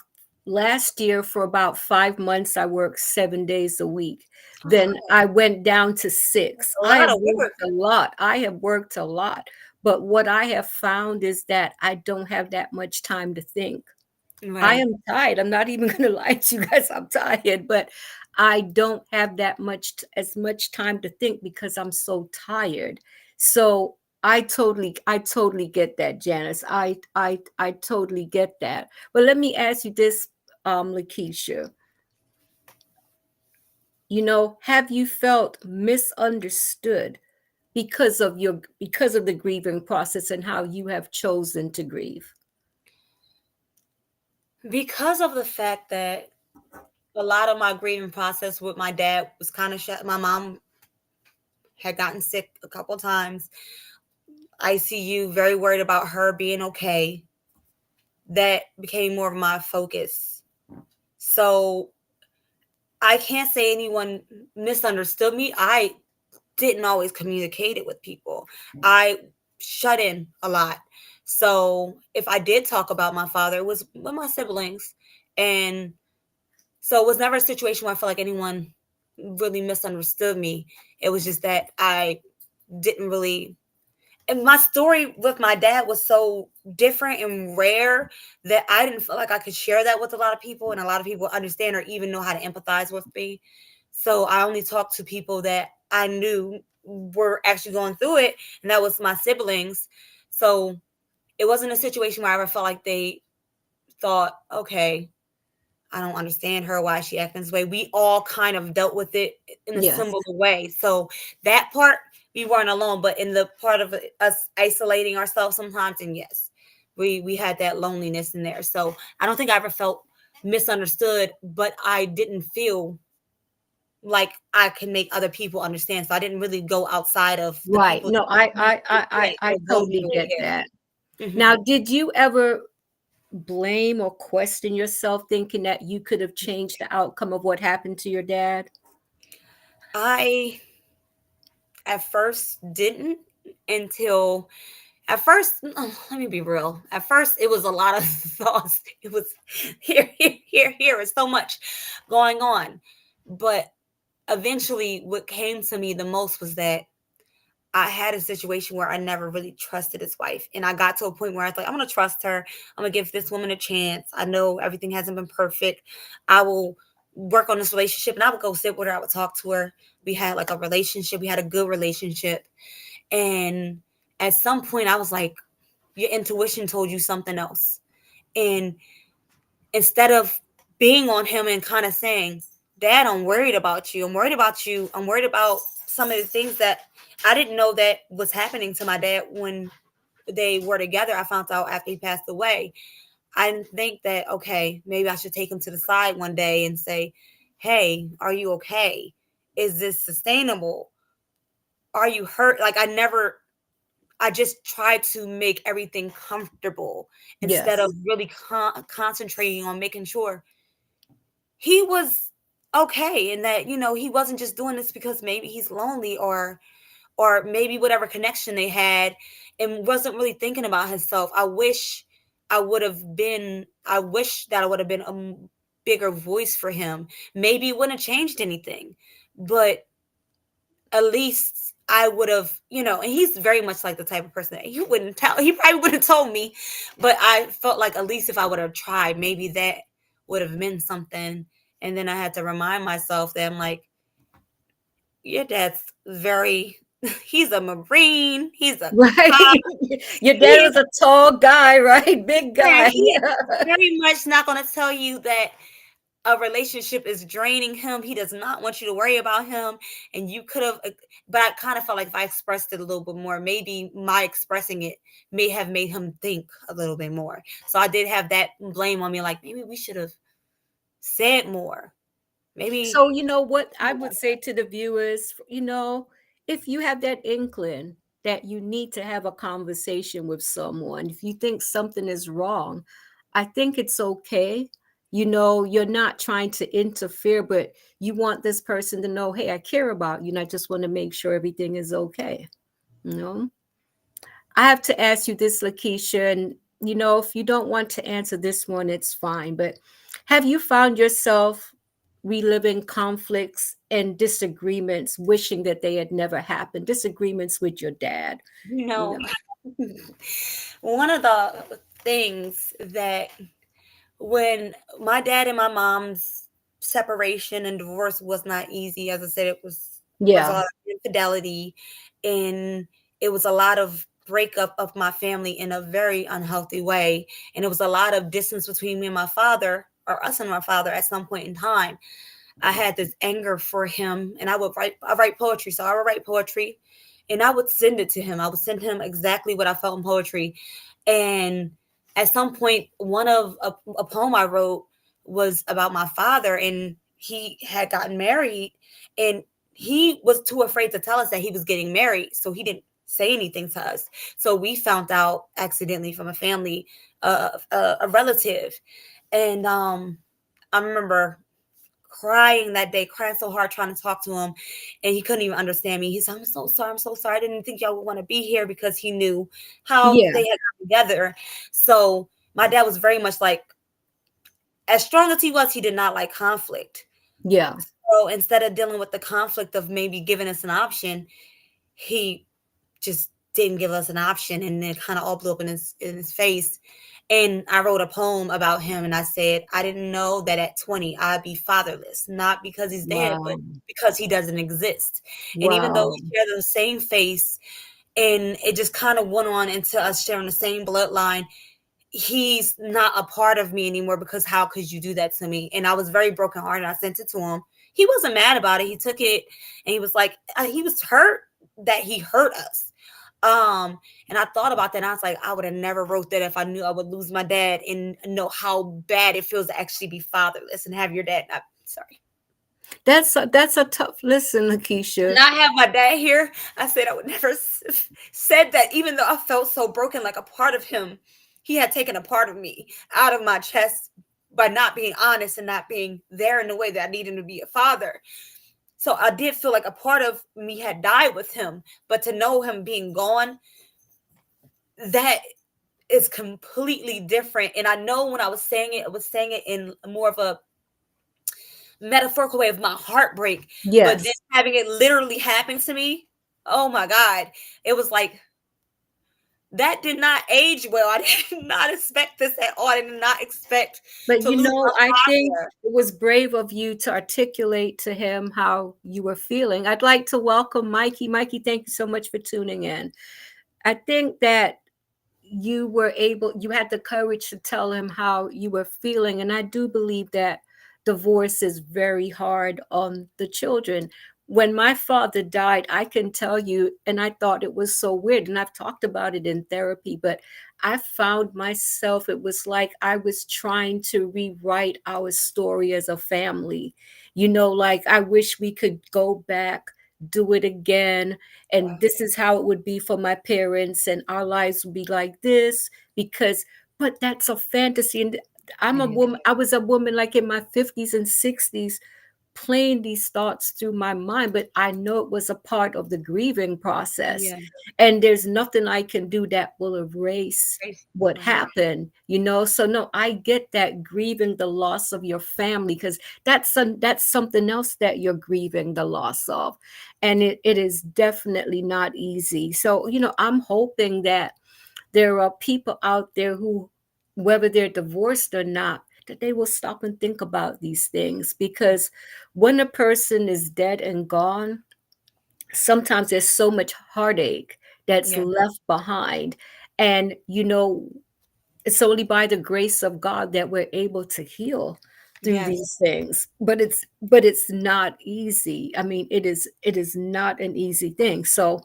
last year for about 5 months, I worked 7 days a week. Then Oh, I went down to that's six. a I lot have of worked work. a lot. I have worked a lot. But what I have found is that I don't have that much time to think. I Right. am tired. I'm not even gonna lie to you guys. I'm tired, but I don't have that much as much time to think because I'm so tired. So I totally get that, Janice. I totally get that. But let me ask you this, Lakeisha. Have you felt misunderstood because of the grieving process and how you have chosen to grieve? Because of the fact that a lot of my grieving process with my dad was kind of shut. My mom had gotten sick a couple times. ICU, very worried about her being okay. That became more of my focus. So I can't say anyone misunderstood me. I didn't always communicate it with people. I shut in a lot. So if I did talk about my father, it was with my siblings. And so it was never a situation where I felt like anyone really misunderstood me. It was just that I didn't really, and my story with my dad was so different and rare that I didn't feel like I could share that with a lot of people and a lot of people understand or even know how to empathize with me. So I only talked to people that I knew were actually going through it, and that was my siblings. So it wasn't a situation where I ever felt like they thought, okay, I don't understand her, why is she acting this way. We all kind of dealt with it in a Yes. similar way. So that part, we weren't alone. But in the part of us isolating ourselves sometimes, and yes, we had that loneliness in there. So I don't think I ever felt misunderstood, but I didn't feel like I can make other people understand. So I didn't really go outside of the Right. people No, that I knew I I I, me I or those totally who were get there. that. Mhm. Now, did you ever blame or question yourself thinking that you could have changed the outcome of what happened to your dad? I at first didn't until at first, let me be real. At first, it was a lot of thoughts. It was here. It's so much going on. But eventually, what came to me the most was that I had a situation where I never really trusted his wife. And I got to a point where I was like, I'm going to trust her. I'm going to give this woman a chance. I know everything hasn't been perfect. I will work on this relationship and I would go sit with her. I would talk to her. We had like a relationship. We had a good relationship. And at some point, I was like, your intuition told you something else. And instead of being on him and kind of saying, Dad, I'm worried about you. I'm worried about you. I'm worried about some of the things that I didn't know that was happening to my dad when they were together. I found out after he passed away. I didn't think that, okay, maybe I should take him to the side one day and say, hey, are you okay? Is this sustainable? Are you hurt? Like, I just tried to make everything comfortable instead of Yes. really concentrating on making sure he was okay and that he wasn't just doing this because maybe he's lonely or maybe whatever connection they had and wasn't really thinking about himself. I wish that I would have been a bigger voice for him. Maybe it wouldn't have changed anything, but at least I would have, and he's very much like the type of person that he wouldn't tell. He probably would have told me, but I felt like at least if I would have tried, maybe that would have meant something. And then I had to remind myself that I'm like, your dad's very, he's a Marine. He's a cop. Right. Your He dad is, was a tall guy, right? Big yeah, guy. he is very much not going to tell you that a relationship is draining him. He does not want you to worry about him. And you could have, but I kind of felt like if I expressed it a little bit more, maybe my expressing it may have made him think a little bit more. So I did have that blame on me, like maybe we should have said more. Maybe. So, you know what I would say to the viewers, if you have that inkling that you need to have a conversation with someone, if you think something is wrong, I think it's okay. You're not trying to interfere, but you want this person to know, hey, I care about you, and I just want to make sure everything is okay. You know, I have to ask you this, Lakeisha, and if you don't want to answer this one, it's fine. But have you found yourself reliving conflicts and disagreements, wishing that they had never happened? Disagreements with your dad, You you know, know? one of the things that when my dad and my mom's separation and divorce was not easy, as I said, it was a Yeah, lot of infidelity and it was a lot of breakup of my family in a very unhealthy way. And it was a lot of distance between me and my father, or us and my father at some point in time. I had this anger for him and I write poetry. So I would write poetry and I would send it to him. I would send him exactly what I felt in poetry. And at some point, one of a poem I wrote was about my father and he had gotten married and he was too afraid to tell us that he was getting married. So he didn't say anything to us. So we found out accidentally from a family, a relative. And I remember crying that day, crying so hard trying to talk to him, and he couldn't even understand me. He said, "I'm so sorry. I'm so sorry. I didn't think y'all would want to be here," because he knew how yeah, they had come together. So my dad was very much like, as strong as he was, he did not like conflict. yeah. So instead of dealing with the conflict of maybe giving us an option, he just didn't give us an option, and it kind of all blew up in his face. And I wrote a poem about him, and I said, I didn't know that at 20 I'd be fatherless, not because he's dead, but Wow, because he doesn't exist. And even though wow. we share the same face, and it just kind of went on into us sharing the same bloodline, he's not a part of me anymore because how could you do that to me? And I was very brokenhearted. I sent it to him. He wasn't mad about it. He took it and he was like, he was hurt that he hurt us. And I thought about that and I was like, I would have never wrote that if I knew I would lose my dad and know how bad it feels to actually be fatherless and have your dad not sorry. That's a tough listen, Lakeisha. Not have my dad here. I said I would never said that, even though I felt so broken, like a part of him he had taken a part of me out of my chest by not being honest and not being there in the way that I needed him to be a father. So I did feel like a part of me had died with him, but to know him being gone, that is completely different. And I know when I was saying it in more of a metaphorical way of my heartbreak, but then Yes. having it literally happen to me, oh my God, it was like that did not age well. I did not expect this at all. I did not expect But to lose I my think father. it was brave of you to articulate to him how you were feeling. I'd like to welcome Mikey. Mikey, thank you so much for tuning in. I think that you had the courage to tell him how you were feeling. And I do believe that divorce is very hard on the children. When my father died, I can tell you, and I thought it was so weird, and I've talked about it in therapy, but I found myself, it was like I was trying to rewrite our story as a family. Like I wish we could go back, do it again, and this is how it would be for my parents, and our lives would be like this. Because but that's a fantasy. And I'm It a is. woman, I was a woman like in my 50s and 60s, playing these thoughts through my mind, but I know it was a part of the grieving process. Yeah. And there's nothing I can do that will erase what Right. happened. So no, I get that, grieving the loss of your family, because that's something else that you're grieving the loss of. And it is definitely not easy. So I'm hoping that there are people out there who, whether they're divorced or not, that they will stop and think about these things. Because when a person is dead and gone, sometimes there's so much heartache that's Yeah. left behind. And it's only by the grace of God that we're able to heal through Yes. these things. But it's not easy. I mean, it is not an easy thing. So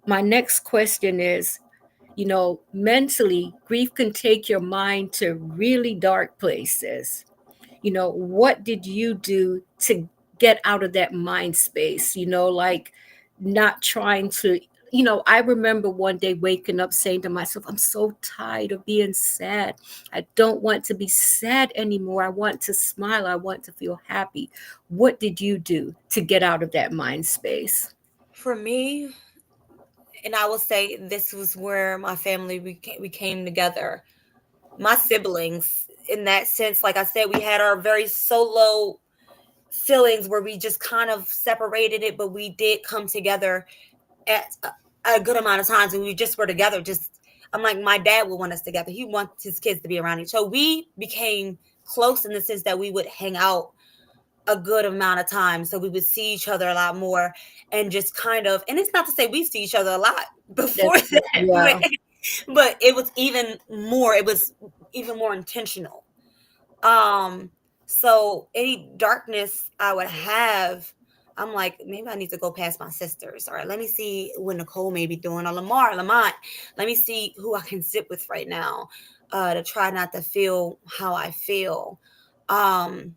my next question is, mentally, grief can take your mind to really dark places. What did you do to get out of that mind space? Like not trying to, I remember one day waking up saying to myself, I'm so tired of being sad. I don't want to be sad anymore. I want to smile. I want to feel happy. What did you do to get out of that mind space? For me, and I will say this was where my family we came together. My siblings, in that sense, like I said, we had our very solo feelings where we just kind of separated it, but we did come together at a good amount of times, and we just were together. Just I'm like, my dad would want us together. He wants his kids to be around each other. So we became close in the sense that we would hang out a good amount of time. So we would see each other a lot more, and just kind of, and it's not to say we see each other a lot before That's that, yeah. but it was even more intentional. Um, so any darkness I would have, I'm like, maybe I need to go past my sisters. All right, let me see what Nicole may be doing, or Lamont. Let me see who I can sit with right now, to try not to feel how I feel. Um,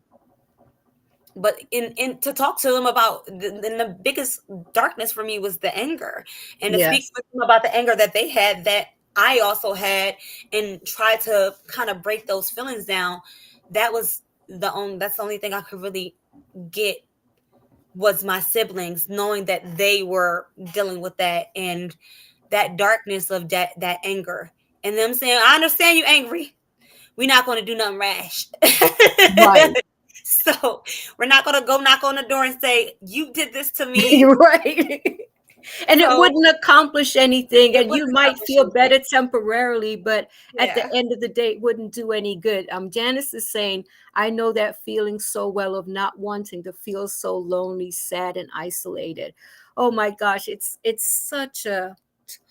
but in to talk to them about the biggest darkness for me was the anger, and to speak Yes. with them about the anger that they had, that I also had, and try to kind of break those feelings down. That was that's the only thing I could really get, was my siblings, knowing that they were dealing with that, and that darkness of that anger, and them saying, I understand you angry, we're not going to do nothing rash. Right. So we're not going to go knock on the door and say, you did this to me. You're right. And it So wouldn't accomplish anything, it and you wouldn't might accomplish feel anything. better temporarily, but at the Yeah. end of the day it wouldn't do any good. Janice is saying, I know that feeling so well, of not wanting to feel so lonely, sad, and isolated. Oh my gosh, it's such a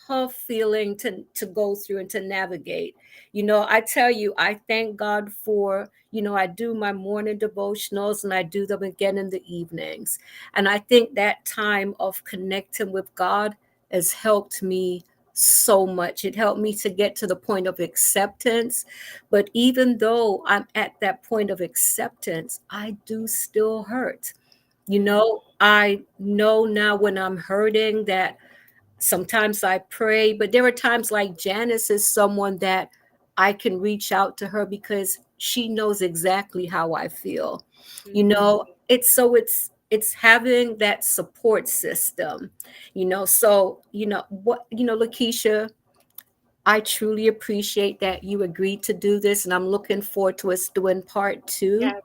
tough feeling to go through and to navigate. I tell you, I thank God for, I do my morning devotionals, and I do them again in the evenings. And I think that time of connecting with God has helped me so much. It helped me to get to the point of acceptance. But even though I'm at that point of acceptance, I do still hurt. I know now when I'm hurting that sometimes I pray, but there are times like Janice is someone that I can reach out to her because she knows exactly how I feel. You Mhm. know, it's having that support system, you know. So, Lakeisha, I truly appreciate that you agreed to do this, and I'm looking forward to us doing part two. Yeah.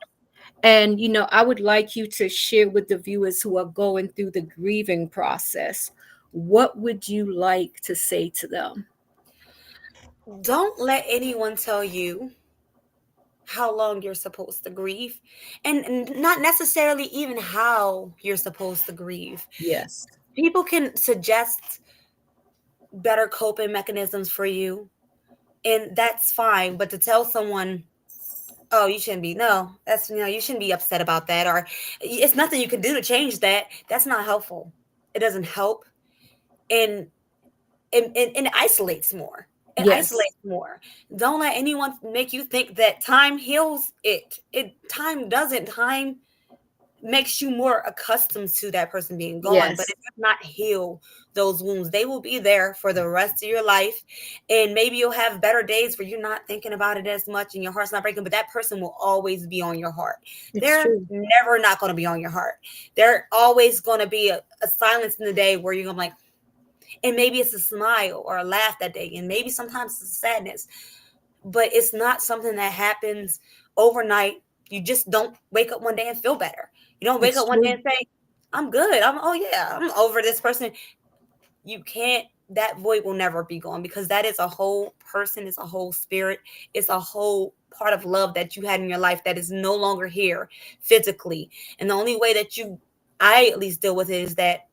And, I would like you to share with the viewers who are going through the grieving process. What would you like to say to them? Don't let anyone tell you how long you're supposed to grieve, and not necessarily even how you're supposed to grieve. Yes. People can suggest better coping mechanisms for you, and that's fine. But to tell someone, oh, you shouldn't be, no, that's, you shouldn't be upset about that, or it's nothing you can do to change that, that's not helpful. It doesn't help. And it isolates more. It Yes. isolates more. Don't let anyone make you think that time heals it. Time doesn't. Time makes you more accustomed to that person being gone, but Yes. it does not heal those wounds. They will be there for the rest of your life. And maybe you'll have better days where you're not thinking about it as much and your heart's not breaking, but that person will always be on your heart. It's They're true. never not going to be on your heart. They're always going to be a silence in the day where you're going to be like, and maybe it's a smile or a laugh that day, and maybe sometimes it's a sadness, but it's not something that happens overnight. You just don't wake up one day and feel better. You don't wake It's up one day true. and say, I'm good. Oh yeah, I'm over this person. You can't, that void will never be gone, because that is a whole person, it's a whole spirit, it's a whole part of love that you had in your life that is no longer here physically. And the only way that I at least deal with it is that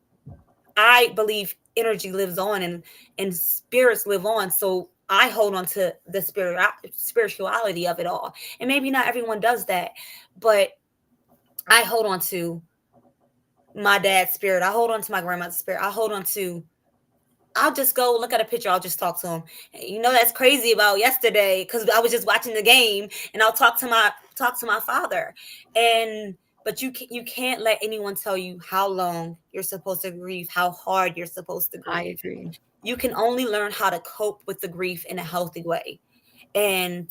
I believe energy lives on, and spirits live on. So I hold on to the spirituality of it all. And maybe not everyone does that, but I hold on to my dad's spirit. I hold on to my grandmother's spirit. I hold on to, I'll just go look at a picture. I'll just talk to him. That's crazy about yesterday because I was just watching the game, and I'll talk to my father. And but you can't let anyone tell you how long you're supposed to grieve, how hard you're supposed to I grieve. agree. You can only learn how to cope with the grief in a healthy way. And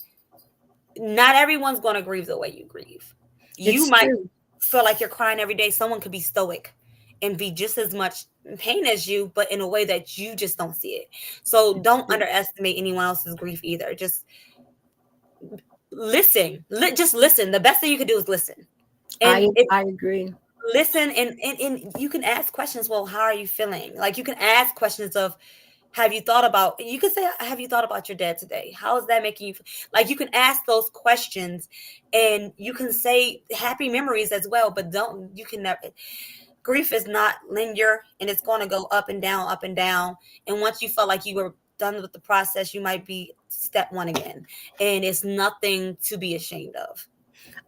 not everyone's going to grieve the way you grieve. You It's might true. feel like you're crying every day. Someone could be stoic and be just as much in pain as you, but in a way that you just don't see it. So It's don't true. underestimate anyone else's grief either. Just listen. Just listen. The best thing you can do is listen. And if I agree. listen, and you can ask questions. Well, how are you feeling? Like, you can ask questions of, have you thought about, you can say, have you thought about your dad today? How is that making you feel? Like, you can ask those questions, and you can say happy memories as well, but don't, you can never, grief is not linear, and it's going to go up and down, up and down. And once you felt like you were done with the process, you might be step one again. And it's nothing to be ashamed of.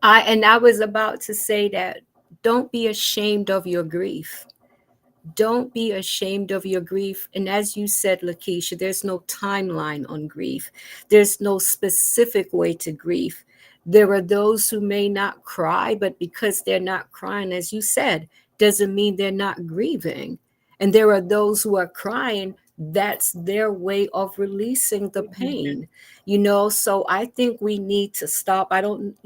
I was about to say that don't be ashamed of your grief. Don't be ashamed of your grief. And as you said, Lakeisha, there's no timeline on grief. There's no specific way to grief. There are those who may not cry, but because they're not crying, as you said, doesn't mean they're not grieving. And there are those who are crying. That's their way of releasing the Mhm. pain, So I think we need to stop. I don't,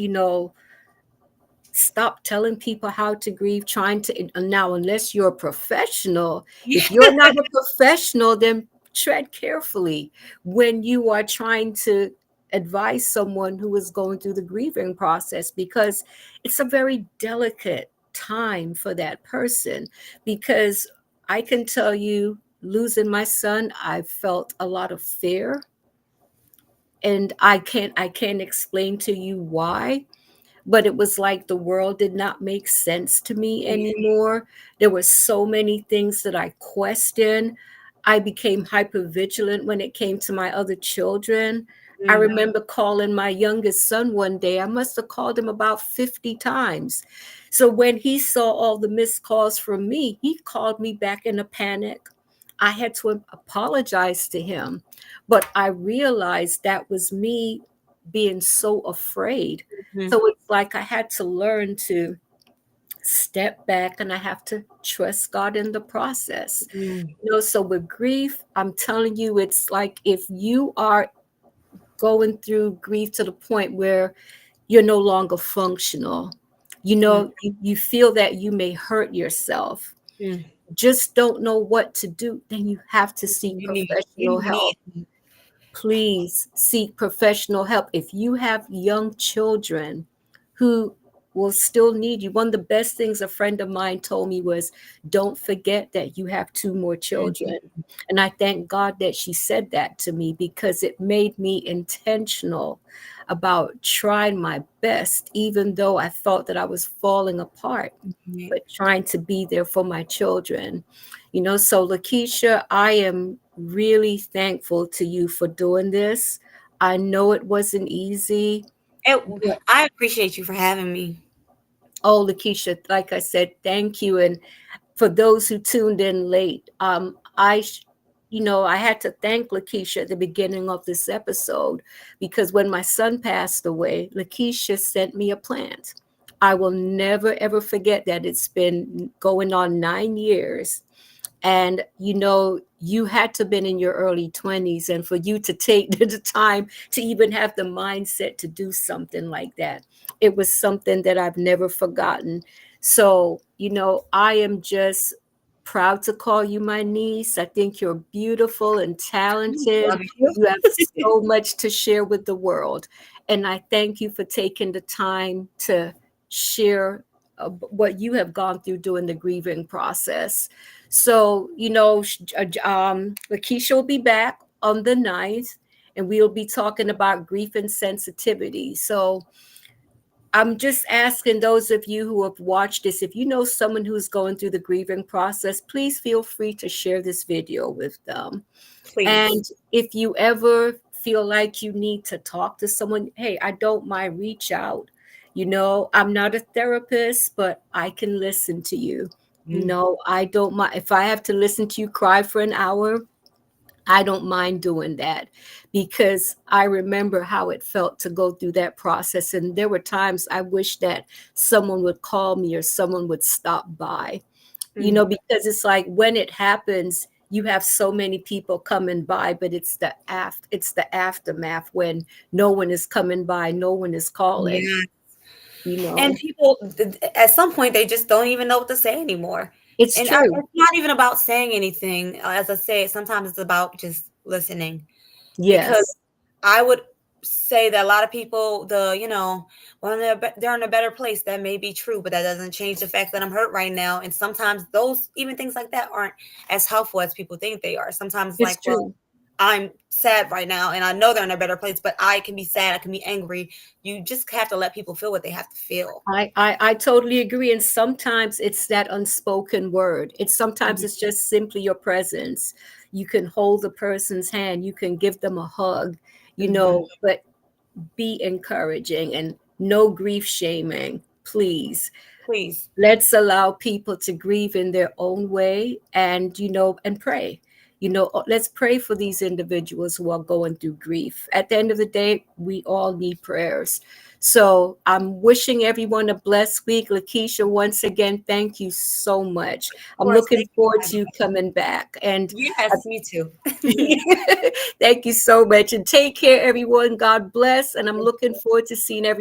stop telling people how to grieve, trying to now, unless you're a professional. Yeah. If you're not a professional, then tread carefully when you are trying to advise someone who is going through the grieving process, because it's a very delicate time for that person. Because I can tell you, losing my son, I felt a lot of fear, and I can't explain to you why, but it was like the world did not make sense to me anymore. There were so many things that I questioned. I became hyper vigilant when it came to my other children. I Mm. remember calling my youngest son one day. I must have called him about 50 times. So when he saw all the missed calls from me, he called me back in a panic. I had to apologize to him, but I realized that was me being so afraid. Mhm. So it's like I had to learn to step back, and I have to trust God in the process. Mm. So with grief, I'm telling you, it's like if you are going through grief to the point where you're no longer functional. You Mm, know, you feel that you may hurt yourself, mm. just don't know what to do, then you have to seek You professional need help. Please seek professional help. If you have young children who will still need you, one of the best things a friend of mine told me was, don't forget that you have two more Mhm. children. And I thank God that she said that to me, because it made me intentional about trying my best, even though I thought that I was falling apart, Yeah. but trying to be there for my children. You know, so Lakeisha, I am really thankful to you for doing this. I know it wasn't easy, It, but I appreciate you for having me. oh, Lakeisha, like I said, thank you. And for those who tuned in late, I had to thank Lakeisha at the beginning of this episode, because when my son passed away, Lakeisha sent me a plant. I will never ever forget that. It's been going on 9 years, and you had to have been in your early 20s, and for you to take the time to even have the mindset to do something like that, it was something that I've never forgotten. So I am just proud to call you my niece. I think you're beautiful and talented. Love you. You have so much to share with the world, and I thank you for taking the time to share what you have gone through during the grieving process. So, Lakeisha will be back on the 9th, and we'll be talking about grief and sensitivity. So, I'm just asking those of you who have watched this, if you know someone who's going through the grieving process, please feel free to share this video with them. Please. And if you ever feel like you need to talk to someone, hey, I don't mind, reach out. I'm not a therapist, but I can listen to you. Mm, I don't mind. If I have to listen to you cry for an hour, I don't mind doing that, because I remember how it felt to go through that process. And there were times I wish that someone would call me or someone would stop by, mm. because it's like when it happens, you have so many people coming by, but it's the aftermath, when no one is coming by, no one is calling, Yeah. you And know. people, at some point, they just don't even know what to say anymore. It's And true. it's not even about saying anything. As I say, sometimes it's about just listening. Because Yes, I would say that a lot of people, when they're in a better place, that may be true, but that doesn't change the fact that I'm hurt right now. And sometimes those, even things like that, aren't as helpful as people think they are. Sometimes it's it's like, well, true. I'm sad right now and I know they're in a better place, but I can be sad, I can be angry. You just have to let people feel what they have to feel. I totally agree. And sometimes it's that unspoken word. Sometimes Mhm, it's just simply your presence. You can hold the person's hand, you can give them a hug, mhm. but be encouraging, and no grief shaming, please. Please. Let's allow people to grieve in their own way, and pray. Let's pray for these individuals who are going through grief. At the end of the day, we all need prayers. So I'm wishing everyone a blessed week. Lakeisha, once again, thank you so much. Of I'm course. looking Thank you for forward to having you coming back. And me. Yes, me too. thank you so much. And take care, everyone. God bless. And I'm looking forward to seeing everyone.